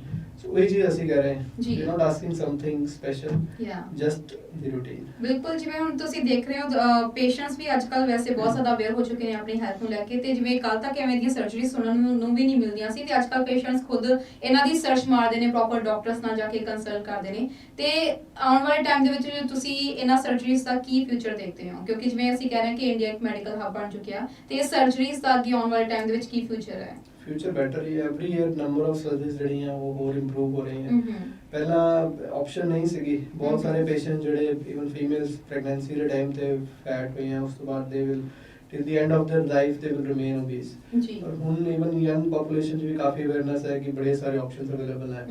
ਉਹੀ ਚੀਜ਼ ਅਸੀਂ ਕਰ ਰਹੇ ਹਾਂ, ਵੀ ਨਾਟ ਆਸਕਿੰਗ ਸਮਥਿੰਗ ਸਪੈਸ਼ਲ, ਜਸਟ ਦੀ ਰੂਟੀਨ। ਬਿਲਕੁਲ, ਜਿਵੇਂ ਹੁਣ ਤੁਸੀਂ ਦੇਖ ਰਹੇ ਹੋ ਪੇਸ਼ੈਂਟਸ ਵੀ ਅੱਜਕੱਲ ਵੈਸੇ ਬਹੁਤ ਜ਼ਿਆਦਾ ਅਵੇਅਰ ਹੋ ਚੁੱਕੇ ਨੇ ਆਪਣੀ ਹੈਲਥ ਨੂੰ ਲੈ ਕੇ, ਤੇ ਜਿਵੇਂ ਕੱਲ ਤੱਕ ਐਵੇਂ ਦੀਆਂ ਸਰਜਰੀ ਸੁਣਨ ਨੂੰ ਵੀ ਨਹੀਂ ਮਿਲਦੀਆਂ ਸੀ, ਤੇ ਅੱਜਕੱਲ ਪੇਸ਼ੈਂਟਸ ਖੁਦ ਇਹਨਾਂ ਦੀ ਸਰਚ ਮਾਰਦੇ ਨੇ, ਪ੍ਰੋਪਰ ਡਾਕਟਰਸ ਨਾਲ ਜਾ ਕੇ ਕੰਸਲਟ ਕਰਦੇ ਨੇ। ਤੇ ਆਉਣ ਵਾਲੇ ਟਾਈਮ ਦੇ ਵਿੱਚ ਤੁਸੀਂ ਇਹਨਾਂ ਸਰਜਰੀਜ਼ ਦਾ ਕੀ ਫਿਊਚਰ ਦੇਖਦੇ ਹੋ, ਕਿਉਂਕਿ ਜਿਵੇਂ ਅਸੀਂ ਕਹਿ ਰਹੇ ਹਾਂ ਕਿ ਇੰਡੀਆ ਇੱਕ ਮੈਡੀਕਲ ਹੱਬ ਬਣ ਚੁੱਕਿਆ, ਤੇ ਇਹ ਸਰਜਰੀਜ਼ ਦਾ ਅੱਗੇ ਆਉਣ ਵਾਲੇ ਟਾਈਮ ਦੇ ਵਿੱਚ ਕੀ ਫਿਊਚਰ ਹੈ? ਫਿਊਚਰ ਬੈਟਰ ਹੀ ਹੈ। Every year number of surgeries ਜਿਹੜੀਆਂ ਉਹ ਹੋਰ ਇੰਪਰੂਵ ਹੋ ਰਹੀਆਂ। ਪਹਿਲਾਂ ਆਪਸ਼ਨ ਨਹੀਂ ਸੀਗੀ, ਬਹੁਤ ਸਾਰੇ ਪੇਸ਼ੈਂਟ ਜਿਹੜੇ ਇਵਨ ਫੀਮੇਲਸ ਪ੍ਰੈਗਨੈਂਸੀ ਦੇ ਟਾਈਮ ਤੇ ਫੈਟ ਹੋਈਆਂ, ਉਸ ਤੋਂ ਬਾਅਦ they will till the end of their life they will remain obese ਜੀ। ਔਰ ਹੁਣ ਇਵਨ ਯੰਗ ਪੋਪੂਲੇਸ਼ਨ 'ਚ ਵੀ ਕਾਫੀ ਅਵੇਅਰਨੈਸ ਹੈ ਕਿ ਬੜੇ ਸਾਰੇ ਆਪਸ਼ਨਸ ਅਵੇਲੇਬਲ ਹੈ,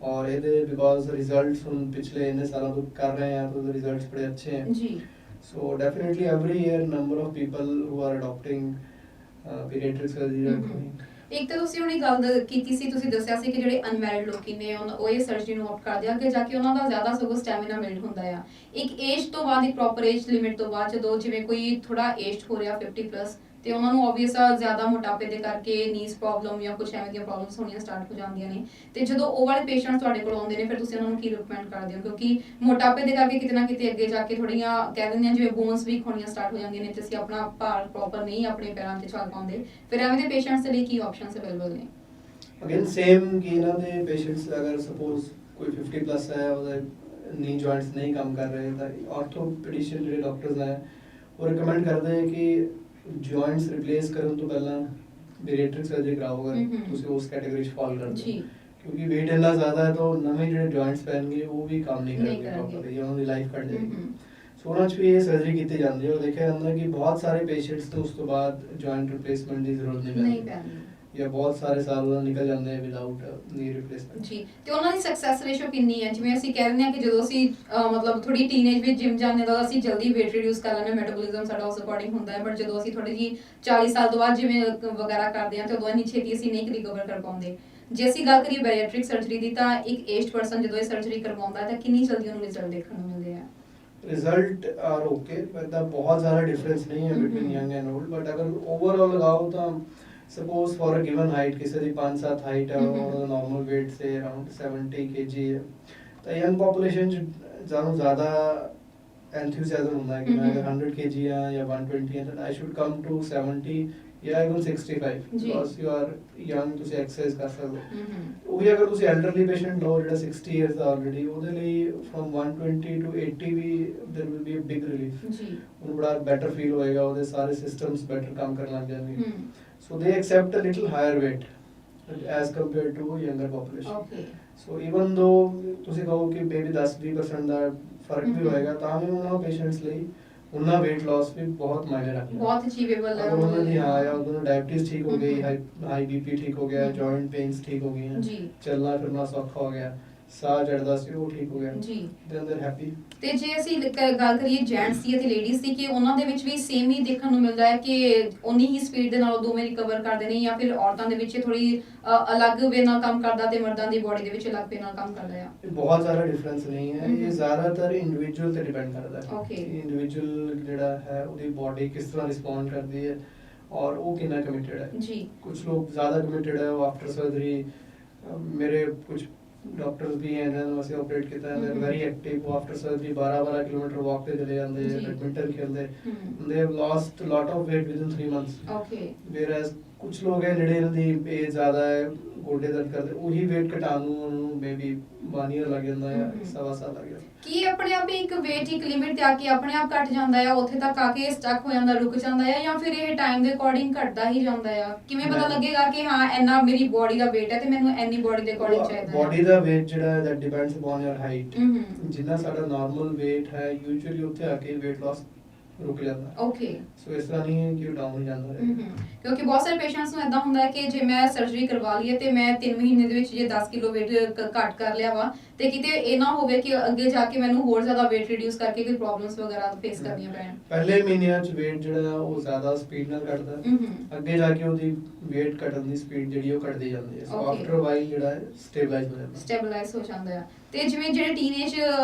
ਔਰ ਇਹਦੇ ਬਿਕੋਜ਼ ਰਿਜ਼ਲਟਸ ਹੁਣ ਪਿਛਲੇ ਇੰਨੇ ਸਾਲਾਂ ਤੋਂ ਕਰ ਰਹੇ ਹਾਂ ਤਾਂ ਰਿਜ਼ਲਟਸ ਬੜੇ ਅੱਛੇ ਹੈ ਜੀ। So definitely every year number of people who are adapting paediatric surgery are growing. ਇੱਕ ਤਾਂ ਤੁਸੀਂ ਹੁਣੀ ਗੱਲ ਕੀਤੀ ਸੀ, ਤੁਸੀਂ ਦੱਸਿਆ ਸੀ ਕਿ ਜਿਹੜੇ ਅਨਮੈਰਿਡ ਲੋਕੀ ਨੇ ਉਹ ਇਹ ਸਰਜਰੀ ਨੂੰ ਆਪਟ ਕਰਦੇ ਆ, ਅੱਗੇ ਜਾ ਕੇ ਉਹਨਾਂ ਦਾ ਜ਼ਿਆਦਾ ਸਗੋਂ ਸਟੈਮਿਨਾ ਬਿਲਡ ਹੁੰਦਾ ਆ। ਇੱਕ ਏਜ ਤੋਂ ਬਾਅਦ, ਇੱਕ ਪ੍ਰੋਪਰ ਏਜ ਲਿਮਿਟ ਤੋਂ ਬਾਅਦ, ਜਦੋਂ ਜਿਵੇਂ ਕੋਈ ਥੋੜਾ ਏਜਡ ਹੋ ਰਿਹਾ 50+ ਤੇ ਉਹਨਾਂ ਨੂੰ ਆਬਵੀਅਸ ਜ਼ਿਆਦਾ ਮੋਟਾਪੇ ਦੇ ਕਰਕੇ ਨੀਸ ਪ੍ਰੋਬਲਮ ਜਾਂ ਕੁਝ ਐਵੇਂ ਦੀਆਂ ਪ੍ਰੋਬਲਮਸ ਹੋਣੀਆਂ ਸਟਾਰਟ ਹੋ ਜਾਂਦੀਆਂ ਨੇ। ਤੇ ਜਦੋਂ ਉਹ ਵਾਲੇ ਪੇਸ਼ੈਂਟਸ ਤੁਹਾਡੇ ਕੋਲ ਆਉਂਦੇ ਨੇ ਫਿਰ ਤੁਸੀਂ ਉਹਨਾਂ ਨੂੰ ਕੀ ਰਿਕਮੈਂਡ ਕਰਦੇ ਹੋ, ਕਿਉਂਕਿ ਮੋਟਾਪੇ ਦੇ ਕਰਕੇ ਕਿਤੇ ਨਾ ਕਿਤੇ ਅੱਗੇ ਜਾ ਕੇ ਥੋੜੀਆਂ ਕਹਿ ਦਿੰਦੇ ਆ ਜਿਵੇਂ ਬੋਨਸ ਵੀਕ ਹੋਣੀਆਂ ਸਟਾਰਟ ਹੋ ਜਾਂਦੀਆਂ ਨੇ ਤੇ ਅਸੀਂ ਆਪਣਾ ਭਾਰ ਪ੍ਰੋਪਰ ਨਹੀਂ ਆਪਣੇ ਪੈਰਾਂ ਤੇ ਚੱਲ ਪਾਉਂਦੇ, ਫਿਰ ਐਵੇਂ ਦੇ ਪੇਸ਼ੈਂਟਸ ਦੇ ਲਈ ਕੀ ਆਪਸ਼ਨਸ ਅਵੇਲੇਬਲ ਨੇ? ਅਗੇਨ ਸੇਮ ਕਿ ਇਹਨਾਂ ਦੇ ਪੇਸ਼ੈਂਟਸ ਅਗਰ ਸਪੋਜ਼ ਕੋਈ 50 ਪਲੱਸ ਹੈ, ਉਹਦੇ ਨੀ ਜੁਆਇੰਟਸ ਨਹੀਂ ਕੰਮ ਕਰ ਰਹੇ ਤਾਂ ਆਰਥੋਪੈਡਿਸ਼ਨ ਜਿਹੜੇ ਡਾਕਟਰਸ ਹੈ ਉਹ ਰਿਕਮੈਂਡ ਕਰਦੇ ਹੈ ਕਿ ਜੁਆਇੰਟਸ ਰਿਪਲੇਸ ਕਰਨ ਤੋਂ ਪਹਿਲਾਂ ਬੈਰੀਐਟ੍ਰਿਕ ਸਰਜਰੀ ਕਰਾਓ ਅਗਰ ਤੁਸੀਂ ਉਸ ਕੈਟਾਗਰੀ 'ਚ ਫਾਲ ਕਰਦੇ ਹੋ, ਕਿਉਂਕਿ weight ਇੰਨਾ ਜ਼ਿਆਦਾ ਹੈ ਤਾਂ ਨਵੇਂ ਜਿਹੜੇ ਜੁਆਇੰਟਸ ਪੈਣਗੇ ਉਹ ਵੀ ਕੰਮ ਨਹੀਂ ਕਰਨਗੇ ਪ੍ਰੋਪਰਲੀ, ਉਹਨਾਂ ਦੀ ਲਾਈਫ ਘਟ ਜਾਏਗੀ। ਸੋ ਉਹਨਾਂ 'ਚ ਵੀ ਇਹ ਸਰਜਰੀ ਕੀਤੀ ਜਾਂਦੀ ਹੈ ਔਰ ਦੇਖਿਆ ਜਾਂਦਾ ਕਿ ਬਹੁਤ ਸਾਰੇ ਪੇਸ਼ੈਂਟਸ ਨੂੰ ਉਸ ਤੋਂ ਬਾਅਦ ਜੁਆਇੰਟ ਰਿਪਲੇਸਮੈਂਟ ਦੀ ਜ਼ਰੂਰਤ ਨਹੀਂ ਪੈਂਦੀ ਜਾਂ ਬਹੁਤ ਸਾਰੇ ਸਾਲ ਉਹਨਾਂ ਨਿਕਲ ਜਾਂਦੇ ਆ ਵਿਦਆਊਟ ਨੀ ਰਿਪਲੇਸਮੈਂਟ। ਜੀ, ਤੇ ਉਹਨਾਂ ਦੀ ਸਕਸੈਸ ਰੇਸ਼ੋ ਕਿੰਨੀ ਹੈ? ਜਿਵੇਂ ਅਸੀਂ ਕਹਿੰਦੇ ਹਾਂ ਕਿ ਜਦੋਂ ਅਸੀਂ ਮਤਲਬ ਥੋੜੀ ਟੀਨੇਜ ਵਿੱਚ ਜਿਮ ਜਾਂਦੇ ਤਾਂ ਅਸੀਂ ਜਲਦੀ weight reduce ਕਰ ਲੈਂਦੇ, ਮੈਟਾਬੋਲਿਜ਼ਮ ਸਾਡਾ ਉਸ ਅਕੋਰਡਿੰਗ ਹੁੰਦਾ ਹੈ, ਬਟ ਜਦੋਂ ਅਸੀਂ ਥੋੜੀ ਜੀ 40 ਸਾਲ ਤੋਂ ਬਾਅਦ ਜਿਵੇਂ ਵਗੈਰਾ ਕਰਦੇ ਹਾਂ ਤੇ ਉਦੋਂ ਇੰਨੀ ਛੇਤੀ ਅਸੀਂ ਨਹੀਂ ਰਿਕਵਰ ਕਰ ਪਾਉਂਦੇ। ਜੇ ਅਸੀਂ ਗੱਲ ਕਰੀਏ ਬੈਰੀਐਟ੍ਰਿਕ ਸਰਜਰੀ ਦੀ ਤਾਂ ਇੱਕ ਏਜਡ ਪਰਸਨ ਜਦੋਂ ਇਹ ਸਰਜਰੀ ਕਰਵਾਉਂਦਾ ਹੈ ਤਾਂ ਕਿੰਨੀ ਜਲਦੀ ਉਹਨੂੰ ਰਿਜ਼ਲਟ ਦੇਖਣ ਨੂੰ ਮਿਲਦੇ ਆ? ਰਿਜ਼ਲਟ ਆਰ ਓਕੇ, ਬਟ ਬਹੁਤ ਜ਼ਿਆਦਾ ਡਿਫਰੈਂਸ ਨਹੀਂ ਹੈ between young and old, but ਅਗਰ ਓਵਰਆਲ ਲਗਾਓ ਤਾਂ suppose for a given height किसी की 5-7 हाइट है और नॉर्मल वेट से अराउंड 70 kg है तो यंग पॉपुलेशन ज़्यादा एंथुसियाज्म होता है कि मैं अगर 100 kg या 120 है आई शुड कम टू 70 या even 65 because you are young ਤੁਸੀਂ ਐਕਸਰਸਾਈਜ਼ ਕਰ ਸਕਦੇ ਹੋ। ਉਹੀ ਅਗਰ ਤੁਸੀਂ ਐਲਡਰਲੀ ਪੇਸ਼ੈਂਟ ਲਓ ਜਿਹੜਾ 60 ਇਅਰਸ ਦਾ ਆਲਰੇਡੀ, ਉਹਦੇ ਲਈ ਫਰਮ 120 ਟੂ 80 ਵੀ there will be a big relief ਜੀ, ਉਹਨੂੰ ਬੜਾ ਬੈਟਰ ਫੀਲ ਹੋਏਗਾ, ਉਹਦੇ ਸਾਰੇ ਸਿਸਟਮਸ ਬੈਟਰ ਕੰਮ ਕਰਨ ਲੱਗ ਜਾਣਗੇ। So they accept a little higher weight as compared to younger population. Okay. So even though ਤੁਸੀਂ ਕਹੋ ਕਿ maybe 10-20% ਦਾ ਫਰਕ ਵੀ ਹੋਏਗਾ ਤਾਂ ਵੀ ਉਹਨਾਂ ਪੇਸ਼ੈਂਟਸ ਲਈ ਉਹਨਾਂ weight loss ਵੀ ਬਹੁਤ ਮਾਇਨੇ ਰੱਖਦਾ, ਬਹੁਤ ਅਚੀਵੇਬਲ ਹੈ ਉਹਨਾਂ ਦੀ। ਹਾਂ, ਜਾਂ ਉਹਨਾਂ ਡਾਇਬੀਟੀਜ਼ ਠੀਕ ਹੋ ਗਈ, ਹਾਈ ਬੀਪੀ ਠੀਕ ਹੋ ਗਿਆ, ਜੁਆਇੰਟ ਪੇਨਸ ਠੀਕ ਹੋ ਗਈਆਂ ਜੀ, ਚੱਲਣਾ ਫਿਰਨਾ ਸੌਖਾ ਹੋ ਗਿਆ, ਸਾਹ ਚੜਦਾ ਸੀ ਉਹ ਠੀਕ ਹੋ ਗਿਆ ਜੀ, then they're happy। ਤੇ ਜੇ ਅਸੀਂ ਗੱਲ ਕਰੀਏ ਜੈਂਟਸ ਦੀ ਅਤੇ ਲੇਡੀਜ਼ ਦੀ ਕਿ ਉਹਨਾਂ ਦੇ ਵਿੱਚ ਵੀ ਸੇਮ ਹੀ ਦੇਖਣ ਨੂੰ ਮਿਲਦਾ ਹੈ ਕਿ ਉਨੀ ਹੀ ਸਪੀਡ ਦੇ ਨਾਲ ਉਹ ਦੋਵੇਂ ਰਿਕਵਰ ਕਰਦੇ ਨੇ, ਜਾਂ ਫਿਰ ਔਰਤਾਂ ਦੇ ਵਿੱਚ ਥੋੜੀ ਅਲੱਗ ਵੇ ਨਾਲ ਕੰਮ ਕਰਦਾ ਤੇ ਮਰਦਾਂ ਦੀ ਬੋਡੀ ਦੇ ਵਿੱਚ ਅਲੱਗ ਵੇ ਨਾਲ ਕੰਮ ਕਰਦਾ ਆ? ਬਹੁਤ ਜ਼ਿਆਦਾ ਡਿਫਰੈਂਸ ਨਹੀਂ ਹੈ, ਇਹ ਜ਼ਿਆਦਾਤਰ ਇੰਡੀਵਿਜੂਅਲ ਤੇ ਡਿਪੈਂਡ ਕਰਦਾ ਹੈ। ਓਕੇ, ਇੰਡੀਵਿਜੂਅਲ ਜਿਹੜਾ ਹੈ ਉਹਦੀ ਬੋਡੀ ਕਿਸ ਤਰ੍ਹਾਂ ਰਿਸਪੌਂਡ ਕਰਦੀ ਹੈ ਔਰ ਉਹ ਕਿੰਨਾ ਕਮਿਟਡ ਹੈ ਜੀ। ਕੁਝ ਲੋਕ ਜ਼ਿਆਦਾ ਕਮਿਟਡ ਹੈ, ਉਹ ਆਫਟਰ ਸਰਜਰੀ, ਮੇਰੇ ਕੁਝ ਡਾਕਟਰਸ ਵੀ हैं जिन्होंने वैसे ऑपरेट किया है, they are very active, वो आफ्टर सर्जरी 12 किलोमीटर वॉक पे चले जाते हैं, बैडमिंटन खेलते, they have lost lot of weight within 3 months। okay, whereas कुछ लोग हैं ਜਿਹੜੇ ਇਹਨਾਂ ਦੀ ਏਜ ਜ਼ਿਆਦਾ ਹੈ, ਗੋਡੇ ਦਰਦ ਕਰਦੇ, ਉਹੀ weight ਘਟਾਉਣ ਨੂੰ ਉਹਨੂੰ ਮੇਬੀ 1 year ਲੱਗ ਜਾਂਦਾ ਹੈ, 1.5 ਸਾਲ ਲੱਗ ਜਾਂਦਾ। ਕੀ ਆਪਣੇ ਆਪ ਹੀ ਇੱਕ weight ਇੱਕ ਲਿਮਿਟ ਤੇ ਆ ਕੇ ਆਪਣੇ ਆਪ ਘਟ ਜਾਂਦਾ ਹੈ, ਉੱਥੇ ਤੱਕ ਆ ਕੇ ਸਟਕ ਹੋ ਜਾਂਦਾ, ਰੁਕ ਜਾਂਦਾ ਹੈ, ਜਾਂ ਫਿਰ ਇਹ ਟਾਈਮ ਦੇ ਅਕੋਰਡਿੰਗ ਘਟਦਾ ਹੀ ਜਾਂਦਾ ਹੈ? ਕਿਵੇਂ ਪਤਾ ਲੱਗੇਗਾ ਕਿ ਹਾਂ ਇੰਨਾ ਮੇਰੀ ਬੋਡੀ ਦਾ weight ਹੈ ਤੇ ਮੈਨੂੰ ਇੰਨੀ ਬੋਡੀ ਦੇ ਅਕੋਰਡਿੰਗ ਚਾਹੀਦਾ ਹੈ? ਬੋਡੀ ਦਾ weight ਜਿਹੜਾ ਹੈ that depends upon your height। ਜਿੰਨਾ ਸਾਡਾ ਨਾਰਮਲ weight ਹੈ ਯੂਜੂਅਲੀ ਉੱਥੇ ਆ ਕੇ weight loss ਰੁਕ ਜਾਂਦਾ। ਓਕੇ, ਸੋ ਇਸ ਤਰ੍ਹਾਂ ਨਹੀਂ ਹੈ ਕਿ ਉਹ ਡਾਊਨ ਹੋ ਜਾਂਦਾ ਹੈ, ਕਿਉਂਕਿ ਬਹੁਤ ਸਾਰੇ ਪੇਸ਼ੈਂਟਸ ਨੂੰ ਇਦਾਂ ਹੁੰਦਾ ਹੈ ਕਿ ਜੇ ਮੈਂ ਸਰਜਰੀ ਕਰਵਾ ਲਈ ਹੈ ਤੇ ਮੈਂ 3 ਮਹੀਨੇ ਦੇ ਵਿੱਚ ਜੇ 10 ਕਿਲੋ weight ਘੱਟ ਕਰ ਲਿਆ ਵਾ ਤੇ ਕਿਤੇ ਇਹ ਨਾ ਹੋਵੇ ਕਿ ਅੱਗੇ ਜਾ ਕੇ ਮੈਨੂੰ ਹੋਰ ਜ਼ਿਆਦਾ weight reduce ਕਰਕੇ ਕੋਈ ਪ੍ਰੋਬਲਮਸ ਵਗੈਰਾ ਫੇਸ ਕਰਨੀਆਂ ਪੈਣ। ਪਹਿਲੇ ਮਹੀਨਿਆਂ 'ਚ weight ਜਿਹੜਾ ਉਹ ਜ਼ਿਆਦਾ ਸਪੀਡ ਨਾਲ ਘਟਦਾ, ਅੱਗੇ ਜਾ ਕੇ ਉਹਦੀ weight ਘਟਣ ਦੀ ਸਪੀਡ ਜਿਹੜੀ ਉਹ ਘਟਦੀ ਜਾਂਦੀ ਹੈ, ਸੋ ਆਫਟਰ ਵਾਈਲ ਜਿਹੜਾ ਹੈ ਸਟੇਬਲਾਈਜ਼ ਹੋ ਜਾਂਦਾ ਹੈ। ਤੇ ਜਿਵੇਂ ਜਿਹੜੇ ਟੀਨੇਜ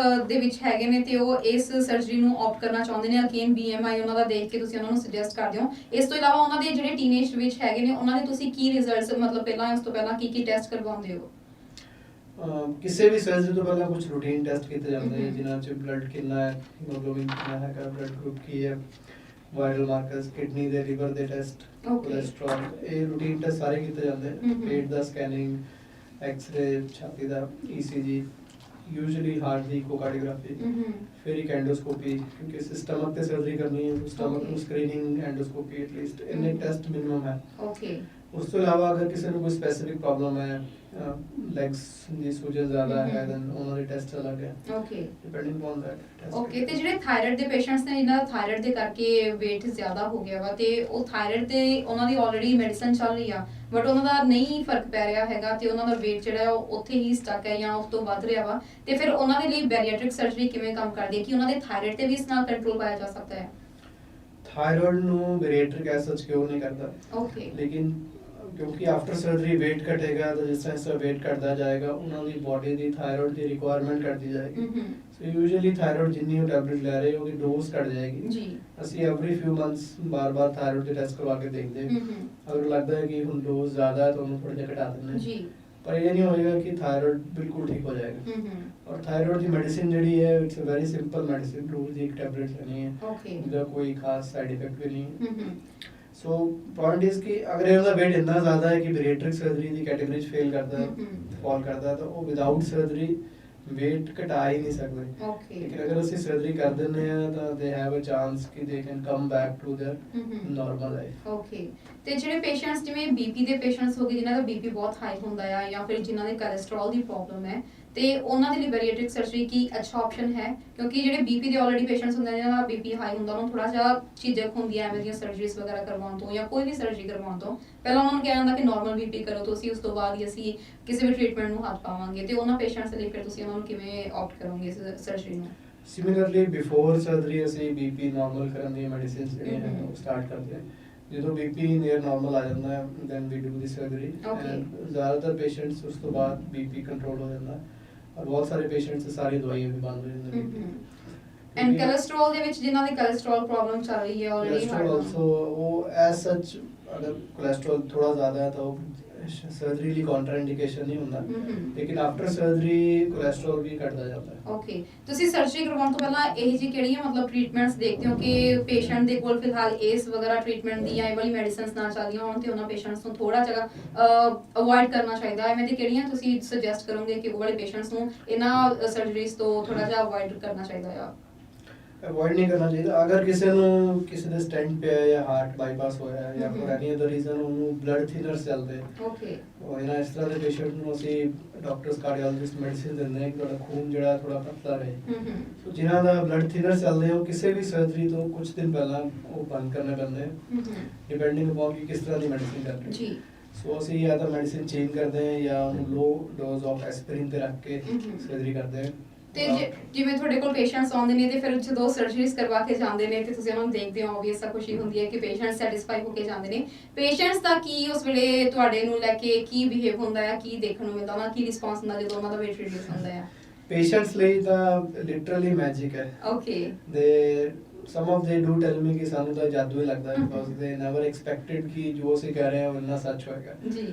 ਦੇ ਵਿੱਚ ਹੈਗੇ ਨੇ ਤੇ ਉਹ ਇਸ ਸਰਜਰੀ ਨੂੰ ਆਪਟ ਕਰਨਾ ਚਾਹੁੰਦੇ ਨੇ, ਅਗੇਨ BMI ਉਹਨਾਂ ਦਾ ਦੇਖ ਕੇ ਤੁਸੀਂ ਉਹਨਾਂ ਨੂੰ ਸੁਜੈਸਟ ਕਰਦੇ ਹੋ। ਇਸ ਤੋਂ ਇਲਾਵਾ ਉਹਨਾਂ ਦੇ ਜਿਹੜੇ ਟੀਨੇਜ ਵਿੱਚ ਹੈਗੇ ਨੇ ਉਹਨਾਂ ਦੇ ਤੁਸੀਂ ਕੀ ਰਿਜ਼ਲਟਸ ਮਤਲਬ ਪਹਿਲਾਂ ਉਸ ਤੋਂ ਪਹਿਲਾਂ ਕੀ ਟੈਸਟ ਕਰਵਾਉਂਦੇ ਹੋ? ਕਿਸੇ ਵੀ ਸਰਜਰੀ ਤੋਂ ਪਹਿਲਾਂ ਕੁਝ ਰੂਟੀਨ ਟੈਸਟ ਕੀਤੇ ਜਾਂਦੇ ਨੇ ਜਿਨ੍ਹਾਂ 'ਚ ਬਲੱਡ ਕਿੰਨਾ ਹੈ, ਹੀਮੋਗਲੋਬਿਨ ਕਿੰਨਾ ਹੈ, ਬਲੱਡ ਗਰੁੱਪ ਕੀ ਹੈ, ਵਾਇਰਲ ਮਾਰਕਰਸ, ਕਿਡਨੀ ਦੇ, ਲਿਵਰ ਦੇ ਟੈਸਟ, ਕੋਲੇਸਟ੍ਰੋਲ, ਇਹ ਰੂਟੀਨ ਟੈਸਟ ਸਾਰੇ ਕੀਤੇ ਜਾਂਦੇ ਨੇ। ਪੇਟ ਦਾ ਸਕੈਨਿੰਗ, ਐਕਸ-ਰੇ, ਛਾਤੀ ਦਾ ECG, यूजुअली हार्ट ਦੀ ਇਕੋਕਾਰਡੀਓਗ੍ਰਾਫੀ, ਫਿਰ ਇੱਕ ਐਂਡੋਸਕੋਪੀ, ਕਿਉਂਕਿ ਸਿਸਟਮਕ ਤੇ ਸਰਜਰੀ ਕਰਨੀ ਹੈ, ਸਟਮਕ ਨੂੰ ਸਕਰੀਨਿੰਗ, ਐਂਡੋਸਕੋਪੀ, ਐਟਲੀਸਟ ਇੰਨੇ ਟੈਸਟ ਮਿਨੀਮਮ ਹੈ। ਓਕੇ, ਉਸ ਤੋਂ ਇਲਾਵਾ ਅਗਰ ਕਿਸੇ ਨੂੰ ਕੋਈ ਸਪੈਸਿਫਿਕ ਪ੍ਰੋਬਲਮ ਹੈ, ਲੈਗਸ ਦੀ ਸੂਜਨ ਜ਼ਿਆਦਾ ਹੈ, ਦੈਨ ਉਹਨਾਂ ਦੇ ਟੈਸਟ ਅਲੱਗ ਹੈ। Okay, depending on that. Okay, ਤੇ ਜਿਹੜੇ ਥਾਇਰਾਇਡ ਦੇ ਪੇਸ਼ੈਂਟਸ ਨੇ ਜਿਨ੍ਹਾਂ ਦਾ ਥਾਇਰਾਇਡ ਦੇ ਕਰਕੇ weight ਜ਼ਿਆਦਾ ਹੋ ਗਿਆ ਵਾ ਤੇ ਉਹ ਥਾਇਰਾਇਡ ਤੇ ਉਹਨਾਂ ਦੀ ਆਲਰੇਡੀ ਮੈਡੀਸਨ ਚੱਲ ਰਹੀ ਆ ਬਟ ਉਹਨਾਂ ਦਾ ਨਹੀਂ ਫਰਕ ਪੈ ਰਿਹਾ ਹੈਗਾ ਤੇ ਉਹਨਾਂ ਦਾ weight ਜਿਹੜਾ ਉਹ ਉੱਥੇ ਹੀ ਸਟਕ ਹੈ ਜਾਂ ਉਸ ਤੋਂ ਵੱਧ ਰਿਹਾ ਵਾ, ਤੇ ਫਿਰ ਉਹਨਾਂ ਦੇ ਲਈ ਬੈਰੀਐਟ੍ਰਿਕ ਸਰਜਰੀ ਕਿਵੇਂ ਕੰਮ ਕਰਦੀ ਹੈ ਕਿ ਉਹਨਾਂ ਦੇ ਥਾਇਰਾਇਡ ਤੇ ਵੀ ਇਸ ਨਾਲ ਕੰਟਰੋਲ ਪਾਇਆ ਜਾ ਸਕਦਾ ਹੈ? ਥਾਇਰਾਇਡ ਨੂੰ ਬੈਰੀਐਟ੍ਰਿਕ ਐਸ ਸੱਚ ਕਿਉਂ ਨਹੀਂ ਕਰਦਾ। ਓਕੇ, ਲੇਕਿਨ ਕਿਉਂਕਿ ਆਫਟਰ ਸਰਜਰੀ weight ਘਟੇਗਾ ਤਾਂ ਜਿਸ ਤਰ੍ਹਾਂ weight ਘਟਦਾ ਜਾਏਗਾ ਉਹਨਾਂ ਦੀ ਬੋਡੀ ਦੀ ਥਾਇਰੋਇਡ ਦੀ ਰਿਕੁਆਇਰਮੈਂਟ ਘਟਦੀ ਜਾਏਗੀ। ਸੋ ਯੂਜੂਅਲੀ ਥਾਇਰੋਇਡ ਜਿੰਨੀ ਉਹ ਟੈਬਲੇਟ ਲੈ ਰਹੇ ਉਹਦੀ ਡੋਜ਼ ਘਟ ਜਾਏਗੀ ਜੀ। ਅਸੀਂ ਐਵਰੀ ਫਿਊ ਮੰਥਸ ਬਾਰ-ਬਾਰ ਥਾਇਰੋਇਡ ਦੇ ਟੈਸਟ ਕਰਵਾ ਕੇ ਦੇਖਦੇ ਅਗਰ ਲੱਗਦਾ ਹੈ ਕਿ ਹੁਣ ਡੋਜ਼ ਜ਼ਿਆਦਾ ਹੈ ਤਾਂ ਉਹਨੂੰ ਥੋੜਾ ਜਿਹਾ ਘਟਾ ਦਿੰਦੇ ਜੀ। पर ये नहीं होएगा कि थायराइड बिल्कुल ठीक हो जाएगा। और थायराइड की मेडिसिन जड़ी है it's a very simple medicine, रोज एक टैबलेट लेनी है, जिसका कोई खास साइड इफेक्ट भी नहीं है। सो पॉइंट इज कि अगर इनका वेट इतना ज्यादा है कि बैरिएट्रिक सर्जरी की कैटेगरी फेल करता है, फॉल करता है, तो वो विदाउट सर्जरी weight घटा ही नहीं सकते। लेकिन अगर ਅਸੀਂ ਸਰਜਰੀ ਕਰ ਦਿੰਦੇ ਆ ਤਾਂ they have a chance ਕਿ they can come back to their normal life। Okay, ਤੇ ਜਿਹੜੇ ਪੇਸ਼ੈਂਟਸ ਜਿਵੇਂ ਬੀਪੀ ਦੇ ਪੇਸ਼ੈਂਟਸ ਹੋ ਗਏ ਜਿਨ੍ਹਾਂ ਦਾ ਬੀਪੀ ਬਹੁਤ ਹਾਈ ਹੁੰਦਾ ਆ ਜਾਂ ਫਿਰ ਜਿਨ੍ਹਾਂ ਦੇ ਕੋਲੇਸਟ੍ਰੋਲ ਦੀ ਪ੍ਰੋਬਲਮ ਹੈ ਤੇ ਉਹਨਾਂ ਦੇ ਲਈ ਬੈਰੀਐਟ੍ਰਿਕ ਸਰਜਰੀ ਕੀ ਅੱਛਾ ਆਪਸ਼ਨ ਹੈ? ਕਿਉਂਕਿ ਜਿਹੜੇ ਬੀਪੀ ਦੇ ਆਲਰੇਡੀ ਪੇਸ਼ੈਂਟਸ ਹੁੰਦੇ ਨੇ ਜਿਹਨਾਂ ਦਾ ਬੀਪੀ ਹਾਈ ਹੁੰਦਾ ਉਹਨਾਂ ਨੂੰ ਥੋੜਾ ਜਿਹਾ ਝਿਜਕ ਹੁੰਦੀ ਹੈ ਐਵੇਂ ਦੀਆਂ ਸਰਜਰੀਜ਼ ਵਗੈਰਾ ਕਰਵਾਉਣ ਤੋਂ ਜਾਂ ਕੋਈ ਵੀ ਸਰਜਰੀ ਕਰਵਾਉਣ ਤੋਂ ਪਹਿਲਾਂ ਉਹਨਾਂ ਨੂੰ ਕਿਹਾ ਜਾਂਦਾ ਕਿ ਨਾਰਮਲ ਬੀਪੀ ਕਰੋ ਤੁਸੀਂ, ਉਸ ਤੋਂ ਬਾਅਦ ਹੀ ਅਸੀਂ ਕਿਸੇ ਵੀ ਟ੍ਰੀਟਮੈਂਟ ਨੂੰ ਹੱਥ ਪਾਵਾਂਗੇ, ਤੇ ਉਹਨਾਂ ਪੇਸ਼ੈਂਟਸ ਲਈ ਫਿਰ ਤੁਸੀਂ ਉਹਨਾਂ ਨੂੰ ਕਿਵੇਂ ਆਪਟ ਕਰੋਗੇ ਇਸ ਸਰਜਰੀ ਨੂੰ? ਸਿਮਿਲਰਲੀ ਬਿਫੋਰ ਸਰਜਰੀ ਅਸੀਂ ਬੀਪੀ ਨਾਰਮਲ ਕਰਨ ਦੀ ਮੈਡੀਸਿਨਸ ਜਿਹੜੀਆਂ ਹਨ ਉਹ ਸਟਾਰਟ ਕਰਦੇ ਹਾਂ। ਜਦੋਂ ਬੀਪੀ ਨੀਅਰ ਨਾਰਮਲ ਆ ਜਾਂਦਾ ਹੈ then we do the surgery. ਜ਼ਿਆਦਾਤਰ ਪੇਸ਼ੈਂਟਸ ਉਸ ਤੋਂ ਬਾਅਦ ਬੀਪੀ ਕੰਟਰੋਲ ਹੋ ਜਾਂਦਾ ਔਰ ਬਹੁਤ ਸਾਰੇ ਪੇਸ਼ੈਂਟਸ ਸਾਰੀ ਦਵਾਈਆਂ ਵੀ ਬੰਦ ਹੋ ਜਾਂਦੀਆਂ। ਐਂਡ ਕੋਲੇਸਟ੍ਰੋਲ ਦੇ ਵਿੱਚ ਜਿਨ੍ਹਾਂ ਦੀ ਕੋਲੇਸਟ੍ਰੋਲ ਪ੍ਰੋਬਲਮ ਚੱਲ ਰਹੀ ਹੈ ਆਲਰੇਡੀ ਆਲਸੋ ਉਹ ਐਸ ਸੱਚ ਅਗਰ ਕੋਲੇਸਟ੍ਰੋਲ ਥੋੜਾ ਜ਼ਿਆਦਾ ਹੈ ਤਾਂ ਉਹ ਸਰਜਰੀ ਲਈ ਕੰਟਰਾਇੰਡੀਕੇਸ਼ਨ ਨਹੀਂ ਹੁੰਦਾ, ਲੇਕਿਨ ਆਫਟਰ ਸਰਜਰੀ ਕੋਲੇਸਟ੍ਰੋਲ ਵੀ ਘਟਦਾ ਜਾਂਦਾ ਹੈ। ਓਕੇ, ਤੁਸੀਂ ਸਰਜਰੀ ਕਰਵਾਉਣ ਤੋਂ ਪਹਿਲਾਂ ਇਹ ਜੀ ਕਿਹੜੀਆਂ ਮਤਲਬ ਟ੍ਰੀਟਮੈਂਟਸ ਦੇਖਦੇ ਹੋ ਕਿ ਪੇਸ਼ੈਂਟ ਦੇ ਕੋਲ ਫਿਲਹਾਲ ਇਸ ਵਗੈਰਾ ਟ੍ਰੀਟਮੈਂਟ ਦੀ ਜਾਂ ਇਹ ਵਾਲੀ ਮੈਡੀਸਿਨਸ ਨਾ ਚੱਲਦੀਆਂ ਹੋਣ ਤੇ ਉਹਨਾਂ ਪੇਸ਼ੈਂਟਸ ਨੂੰ ਥੋੜਾ ਜਿਹਾ ਅਵੋਇਡ ਕਰਨਾ ਚਾਹੀਦਾ ਹੈ? ਐਵੇਂ ਦੀ ਕਿਹੜੀਆਂ ਤੁਸੀਂ ਸੁਜੈਸਟ ਕਰੋਗੇ ਕਿ ਉਹ ਵਾਲੇ ਪੇਸ਼ੈਂਟਸ ਨੂੰ ਇਹਨਾਂ ਸਰਜਰੀਜ਼ ਤੋਂ ਥੋੜਾ ਜਿਹਾ ਅਵੋਇਡ ਕਰਨਾ ਚਾਹੀਦਾ ਆ? ਅਵੋਇਡ ਨਹੀਂ ਕਰਨਾ ਚਾਹੀਦਾ। ਅਗਰ ਕਿਸੇ ਨੂੰ ਕਿਸੇ ਦੇ ਸਟੈਂਟ ਪਿਆ ਜਾਂ ਹਾਰਟ ਬਾਈਪਾਸ ਹੋਇਆ ਜਾਂ ਫॉर ਐਨੀ ਅਦਰ ਰੀਜ਼ਨ ਉਹਨੂੰ ਬਲੱਡ ਥਿਨਰਸ ਚੱਲਦੇ ਓਕੇ ਉਹ ਇਹਨਾਂ ਇਸ ਤਰ੍ਹਾਂ ਦੇ ਪੇਸ਼ੈਂਟ ਨੂੰ ਅਸੀਂ ਡਾਕਟਰਸ ਕਾਰਡੀਓਲੋਜਿਸਟ ਮੈਡੀਸਿਨ ਦਿੰਦੇ ਹਾਂ ਕਿ ਤੁਹਾਡਾ ਖੂਨ ਜਿਹੜਾ ਥੋੜਾ ਪਤਲਾ ਰਹੇ। ਸੋ ਜਿਨ੍ਹਾਂ ਦਾ ਬਲੱਡ ਥਿਨਰ ਚੱਲਦੇ ਉਹ ਕਿਸੇ ਵੀ ਸਰਜਰੀ ਤੋਂ ਕੁਝ ਦਿਨ ਪਹਿਲਾਂ ਉਹ ਬੰਦ ਕਰਨੇ ਪੈਂਦੇ ਡਿਪੈਂਡਿੰਗ ਅਪਨ ਕਿ ਕਿਸ ਤਰ੍ਹਾਂ ਦੀ ਮੈਡੀਸਿਨ ਕਰ ਰਹੇ ਜੀ। ਸੋ ਅਸੀਂ ਜਾਂ ਤਾਂ ਮੈਡੀਸਿਨ ਚੇਂਜ ਕਰਦੇ ਹਾਂ ਜਾਂ ਉਹਨੂੰ ਲੋ ਡੋਜ਼ ਆਫ ਐਸਪਿਰਿਨ ਤੇ ਰੱਖ ਕੇ ਸਰਜਰੀ ਕਰਦੇ ਹਾਂ। ਤੇ ਜਿਵੇਂ ਤੁਹਾਡੇ ਕੋਲ ਪੇਸ਼ੈਂਟਸ ਆਉਂਦੇ ਨੇ ਤੇ ਫਿਰ ਜਦੋਂ ਸਰਜਰੀਜ਼ ਕਰਵਾ ਕੇ ਜਾਂਦੇ ਨੇ ਤੇ ਤੁਸੀਂ ਉਹਨਾਂ ਨੂੰ ਦੇਖਦੇ ਹੋ ਆਬਵੀਅਸ ਆ ਖੁਸ਼ੀ ਹੁੰਦੀ ਹੈ ਕਿ ਪੇਸ਼ੈਂਟ ਸੈਟੀਸਫਾਈ ਹੋ ਕੇ ਜਾਂਦੇ ਨੇ, ਪੇਸ਼ੈਂਟਸ ਦਾ ਕੀ ਉਸ ਵੇਲੇ ਤੁਹਾਡੇ ਨੂੰ ਲੈ ਕੇ ਕੀ ਬਿਹੇਵ ਹੁੰਦਾ ਹੈ, ਕੀ ਦੇਖਣ ਨੂੰ ਮਿਲਦਾ ਉਹਨਾਂ ਕੀ ਰਿਸਪੌਂਸ ਹੁੰਦਾ ਜਦੋਂ ਉਹਨਾਂ ਦਾ weight reduce ਹੁੰਦਾ ਹੈ? ਪੇਸ਼ੈਂਟਸ ਲਈ ਤਾਂ ਲਿਟਰਲੀ ਮੈਜਿਕ ਹੈ। ਓਕੇ, ਦੇ some of they do tell me ਕਿ ਸਾਨੂੰ ਤਾਂ ਜਾਦੂ ਹੀ ਲੱਗਦਾ ਹੈ because they never expected ਕਿ ਜੋ ਅਸੀਂ ਕਹਿ ਰਹੇ ਹਾਂ ਉਹ ਇੰਨਾ ਸੱਚ ਹੋਏਗਾ ਜੀ।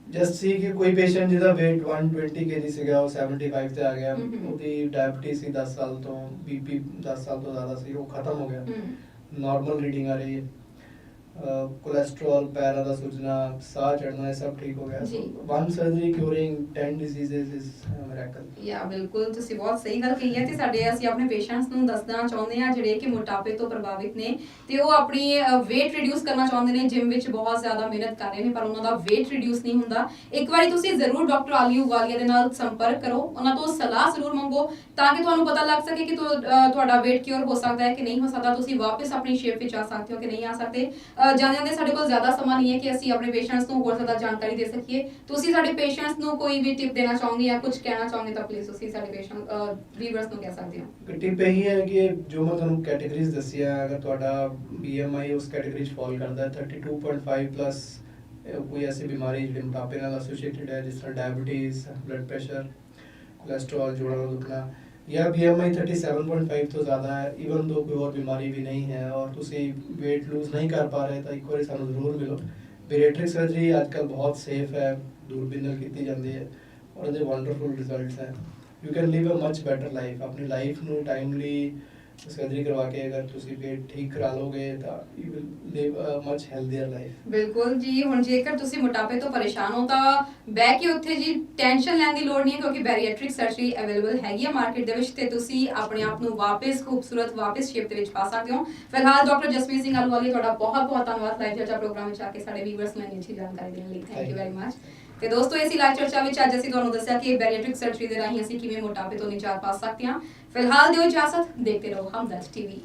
ਜਸਟ ਸੀ ਕਿ ਕੋਈ ਪੇਸ਼ੈਂਟ ਜਿਹਦਾ weight 120 kg ਸੀਗਾ ਉਹ 75 ਤੇ ਆ ਗਿਆ, ਉਹਦੀ ਡਾਇਬੀਟੀਜ਼ ਸੀ 10 ਸਾਲ ਤੋਂ, ਬੀਪੀ 10 ਸਾਲ ਤੋਂ ਜ਼ਿਆਦਾ ਸੀ, ਉਹ ਖਤਮ ਹੋ ਗਿਆ, ਨਾਰਮਲ ਰੀਡਿੰਗ ਆ ਰਹੀ ਹੈ, ਕੋਲੇਸਟ੍ਰੋਲ, ਪੈਰਾਂ ਦਾ ਸੁੱਜਣਾ, ਸਾਹ ਚੜਨਾ ਇਹ ਸਭ ਠੀਕ ਹੋ ਗਿਆ। One surgery curing 10 diseases is miracle. Yeah ਬਿਲਕੁਲ ਤੁਸੀਂ ਬਹੁਤ ਸਹੀ ਗੱਲ ਕਹੀ ਹੈ ਤੇ ਸਾਡੇ ਅਸੀਂ ਆਪਣੇ ਪੇਸ਼ੈਂਟਸ ਨੂੰ ਦੱਸਣਾ ਚਾਹੁੰਦੇ ਹਾਂ ਜਿਹੜੇ ਕਿ ਮੋਟਾਪੇ ਤੋਂ ਪ੍ਰਭਾਵਿਤ ਨੇ ਤੇ ਉਹ ਆਪਣੀ weight reduce ਕਰਨਾ ਚਾਹੁੰਦੇ ਨੇ, ਜਿਮ ਵਿੱਚ ਬਹੁਤ ਜ਼ਿਆਦਾ ਮਿਹਨਤ ਕਰ ਰਹੇ ਨੇ ਪਰ ਉਹਨਾਂ ਦਾ weight reduce ਨਹੀਂ ਹੁੰਦਾ। ਇੱਕ ਵਾਰੀ ਤੁਸੀਂ ਜ਼ਰੂਰ ਡਾਕਟਰ ਆਲੀਓ ਵਾਲੀਆ ਦੇ ਨਾਲ ਸੰਪਰਕ ਕਰੋ, ਉਹਨਾਂ ਤੋਂ ਸਲਾਹ ਜ਼ਰੂਰ ਮੰਗੋ ਤਾਂ ਕਿ ਤੁਹਾਨੂੰ ਪਤਾ ਲੱਗ ਸਕੇ ਕਿ ਤੁਹਾਡਾ weight ਕਿਉਰ ਹੋ ਸਕਦਾ ਹੈ ਕਿ ਨਹੀਂ ਹੋ ਸਕਦਾ, ਤੁਸੀਂ ਵਾਪਸ ਆਪਣੀ ਸ਼ੇਪ ਵਿੱਚ ਆ ਸਕਦੇ ਹੋ ਕਿ ਨਹੀਂ ਆ ਸਕਦੇ। ਜਾਂਦੇ ਸਾਡੇ ਕੋਲ ਜ਼ਿਆਦਾ ਸਮਾਂ ਨਹੀਂ ਹੈ ਕਿ ਅਸੀਂ ਆਪਣੇ ਪੇਸ਼ੈਂਟਸ ਨੂੰ ਹੋਰ ਜ਼ਿਆਦਾ ਜਾਣਕਾਰੀ ਦੇ ਸਕੀਏ। ਤੁਸੀਂ ਸਾਡੇ ਪੇਸ਼ੈਂਟਸ ਨੂੰ ਕੋਈ ਵੀ ਟਿਪ ਦੇਣਾ ਚਾਹੋਗੇ ਜਾਂ ਕੁਝ ਕਹਿਣਾ ਚਾਹੋਗੇ ਤਾਂ ਪਲੀਜ਼ ਤੁਸੀਂ ਸਾਡੇ ਪੇਸ਼ੈਂਟ ਵੀਵਰਸ ਨੂੰ ਕਹਿ ਸਕਦੇ ਹੋ। ਟਿਪ ਇਹੀ ਹੈ ਕਿ ਜੋ ਮੈਂ ਤੁਹਾਨੂੰ ਕੈਟੇਗਰੀਜ਼ ਦੱਸੀਆਂ, ਅਗਰ ਤੁਹਾਡਾ BMI ਉਸ ਕੈਟੇਗਰੀ 'ਚ ਫਾਲ ਕਰਦਾ ਹੈ 32.5 ਪਲੱਸ, ਕੋਈ ਐਸੀ ਬਿਮਾਰੀ ਜਿਹੜੀ ਮੋਟਾਪੇ ਨਾਲ ਐਸੋਸੀਏਟਡ ਹੈ ਜਿਸ ਤਰ੍ਹਾਂ ਡਾਇਬੀਟੀਜ਼, ਬਲੱਡ ਪ੍ਰੈਸ਼ਰ, ਕੋਲੇਸਟ੍ਰੋਲ, ਜੋੜਾਂ ਦਾ ਦੁਖਣਾ, या BMI 37.5 ਤੋਂ ਜ਼ਿਆਦਾ ਹੈ, ਈਵਨ ਦੋ ਕੋਈ ਹੋਰ ਬਿਮਾਰੀ ਵੀ ਨਹੀਂ ਹੈ ਔਰ ਤੁਸੀਂ weight lose ਨਹੀਂ ਕਰ ਪਾ ਰਹੇ ਤਾਂ ਇੱਕ ਵਾਰੀ ਸਾਨੂੰ ਜ਼ਰੂਰ ਮਿਲੋ। ਬੈਰੀਐਟ੍ਰਿਕ ਸਰਜਰੀ ਅੱਜਕੱਲ ਬਹੁਤ ਸੇਫ ਹੈ, ਦੂਰਬੀਨ ਨਾਲ ਕੀਤੀ ਜਾਂਦੀ ਹੈ ਔਰ ਉਹਦੇ ਵੰਡਰਫੁਲ ਰਿਜ਼ਲਟਸ ਹੈ। You can live a much better life. ਆਪਣੀ ਲਾਈਫ ਨੂੰ ਟਾਈਮਲੀ ਸਰਜਰੀ ਕਰਵਾ ਕੇ ਅਗਰ ਤੁਸੀਂ weight ਠੀਕ ਕਰਾ ਲੋਗੇ ਤਾਂ you will live a much healthier life. ਬਿਲਕੁਲ ਜੀ, ਹੁਣ ਜੇਕਰ ਤੁਸੀਂ ਮੋਟਾਪੇ ਤੋਂ ਪਰੇਸ਼ਾਨ ਹੋ ਤਾਂ ਬਹਿ ਕੇ ਉੱਥੇ ਜੀ ਟੈਨਸ਼ਨ ਲੈਣ ਦੀ ਲੋੜ ਨਹੀਂ ਹੈ ਕਿਉਂਕਿ ਬੈਰੀਐਟ੍ਰਿਕ ਸਰਜਰੀ ਅਵੇਲੇਬਲ ਹੈਗੀ ਹੈ ਮਾਰਕੀਟ ਦੇ ਵਿੱਚ ਤੇ ਤੁਸੀਂ ਆਪਣੇ ਆਪ ਨੂੰ ਵਾਪਸ ਖੂਬਸੂਰਤ ਵਾਪਸ ਸ਼ੇਪ ਦੇ ਵਿੱਚ ਪਾ ਸਕਦੇ ਹੋ। ਫਿਲਹਾਲ ਡਾਕਟਰ ਜਸਮੀਤ ਸਿੰਘ ਆਲੂਵਾਲੀਆ ਤੁਹਾਡਾ ਬਹੁਤ ਬਹੁਤ ਧੰਨਵਾਦ ਲਾਈਵ ਚਰਚਾ ਪ੍ਰੋਗਰਾਮ ਵਿੱਚ ਆ ਕੇ ਸਾਡੇ ਵੀਵਰਸ ਨੂੰ ਇੰਨੀ ਅੱਛੀ ਜਾਣਕਾਰੀ ਦੇਣ ਲਈ। Thank you very much. ਤੇ ਦੋਸਤੋ ਇਸੇ ਲਾਈਵ ਚਰਚਾ ਵਿੱਚ ਅੱਜ ਅਸੀਂ ਤੁਹਾਨੂੰ ਦੱਸਿਆ ਕਿ ਬੈਰੀਐਟ੍ਰਿਕ ਸਰਜਰੀ ਦੇ ਰਾਹੀਂ ਅਸੀਂ ਕਿਵੇਂ ਮੋਟਾਪੇ ਤੋਂ ਨਿਜਾਤ ਪਾ ਸਕਦੇ ਹਾਂ। ਫਿਲਹਾਲ ਦਿਓ ਇਜਾਜ਼ਤ, ਦੇਖਦੇ ਰਹੋ ਹਮਦਰਦ TV।